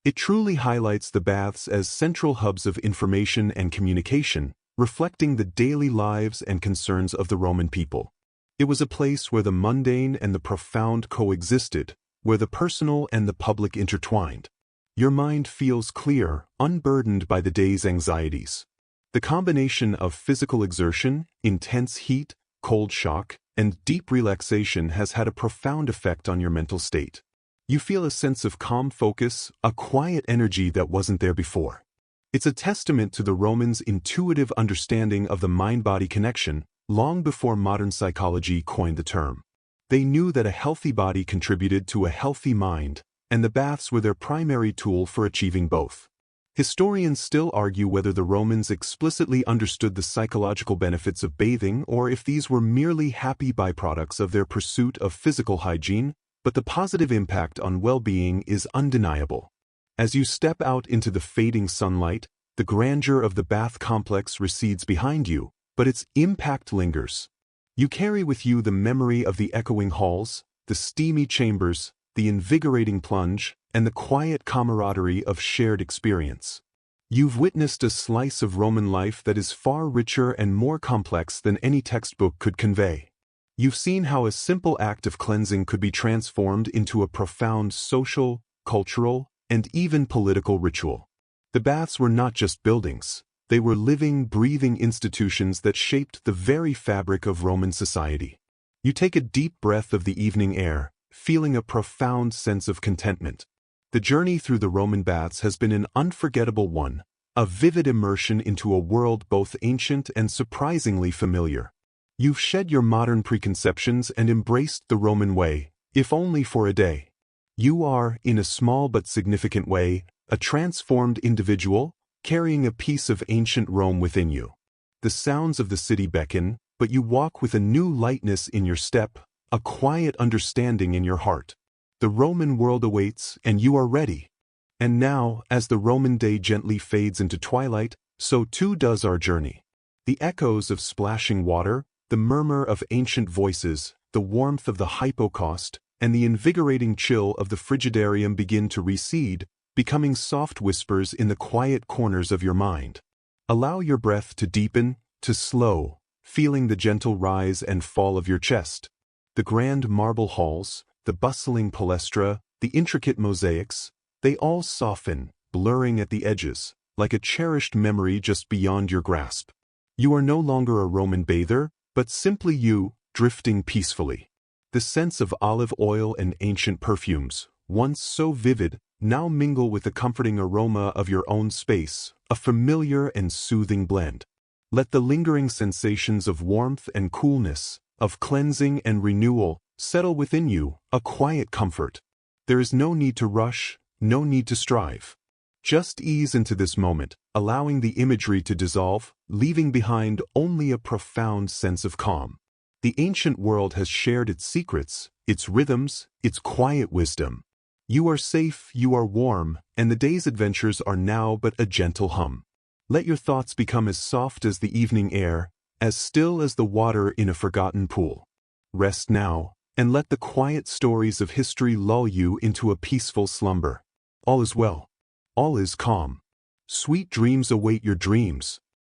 It truly highlights the baths as central hubs of information and communication, reflecting the daily lives and concerns of the Roman people. It was a place where the mundane and the profound coexisted, where the personal and the public intertwined. Your mind feels clear, unburdened by the day's anxieties. The combination of physical exertion, intense heat, cold shock, and deep relaxation has had a profound effect on your mental state. You feel a sense of calm focus, a quiet energy that wasn't there before. It's a testament to the Romans' intuitive understanding of the mind-body connection, long before modern psychology coined the term. They knew that a healthy body contributed to a healthy mind, and the baths were their primary tool for achieving both. Historians still argue whether the Romans explicitly understood the psychological benefits of bathing or if these were merely happy byproducts of their pursuit of physical hygiene, but the positive impact on well-being is undeniable. As you step out into the fading sunlight, the grandeur of the bath complex recedes behind you, but its impact lingers. You carry with you the memory of the echoing halls, the steamy chambers, the invigorating plunge, and the quiet camaraderie of shared experience. You've witnessed a slice of Roman life that is far richer and more complex than any textbook could convey. You've seen how a simple act of cleansing could be transformed into a profound social, cultural, and even political ritual. The baths were not just buildings. They were living, breathing institutions that shaped the very fabric of Roman society. You take a deep breath of the evening air, feeling a profound sense of contentment. The journey through the Roman baths has been an unforgettable one, a vivid immersion into a world both ancient and surprisingly familiar. You've shed your modern preconceptions and embraced the Roman way, if only for a day. You are, in a small but significant way, a transformed individual, carrying a piece of ancient Rome within you. The sounds of the city beckon, but you walk with a new lightness in your step, a quiet understanding in your heart. The Roman world awaits, and you are ready. And now, as the Roman day gently fades into twilight, so too does our journey. The echoes of splashing water, the murmur of ancient voices, the warmth of the hypocaust, and the invigorating chill of the frigidarium begin to recede, becoming soft whispers in the quiet corners of your mind. Allow your breath to deepen, to slow, feeling the gentle rise and fall of your chest. The grand marble halls, the bustling palestra, the intricate mosaics, they all soften, blurring at the edges, like a cherished memory just beyond your grasp. You are no longer a Roman bather, but simply you, drifting peacefully. The scents of olive oil and ancient perfumes, once so vivid, now mingle with the comforting aroma of your own space, a familiar and soothing blend. Let the lingering sensations of warmth and coolness, of cleansing and renewal, settle within you, a quiet comfort. There is no need to rush, no need to strive. Just ease into this moment, allowing the imagery to dissolve, leaving behind only a profound sense of calm. The ancient world has shared its secrets, its rhythms, its quiet wisdom. You are safe, you are warm, and the day's adventures are now but a gentle hum. Let your thoughts become as soft as the evening air, as still as the water in a forgotten pool. Rest now, and let the quiet stories of history lull you into a peaceful slumber. All is well. All is calm. Sweet dreams await your dreams,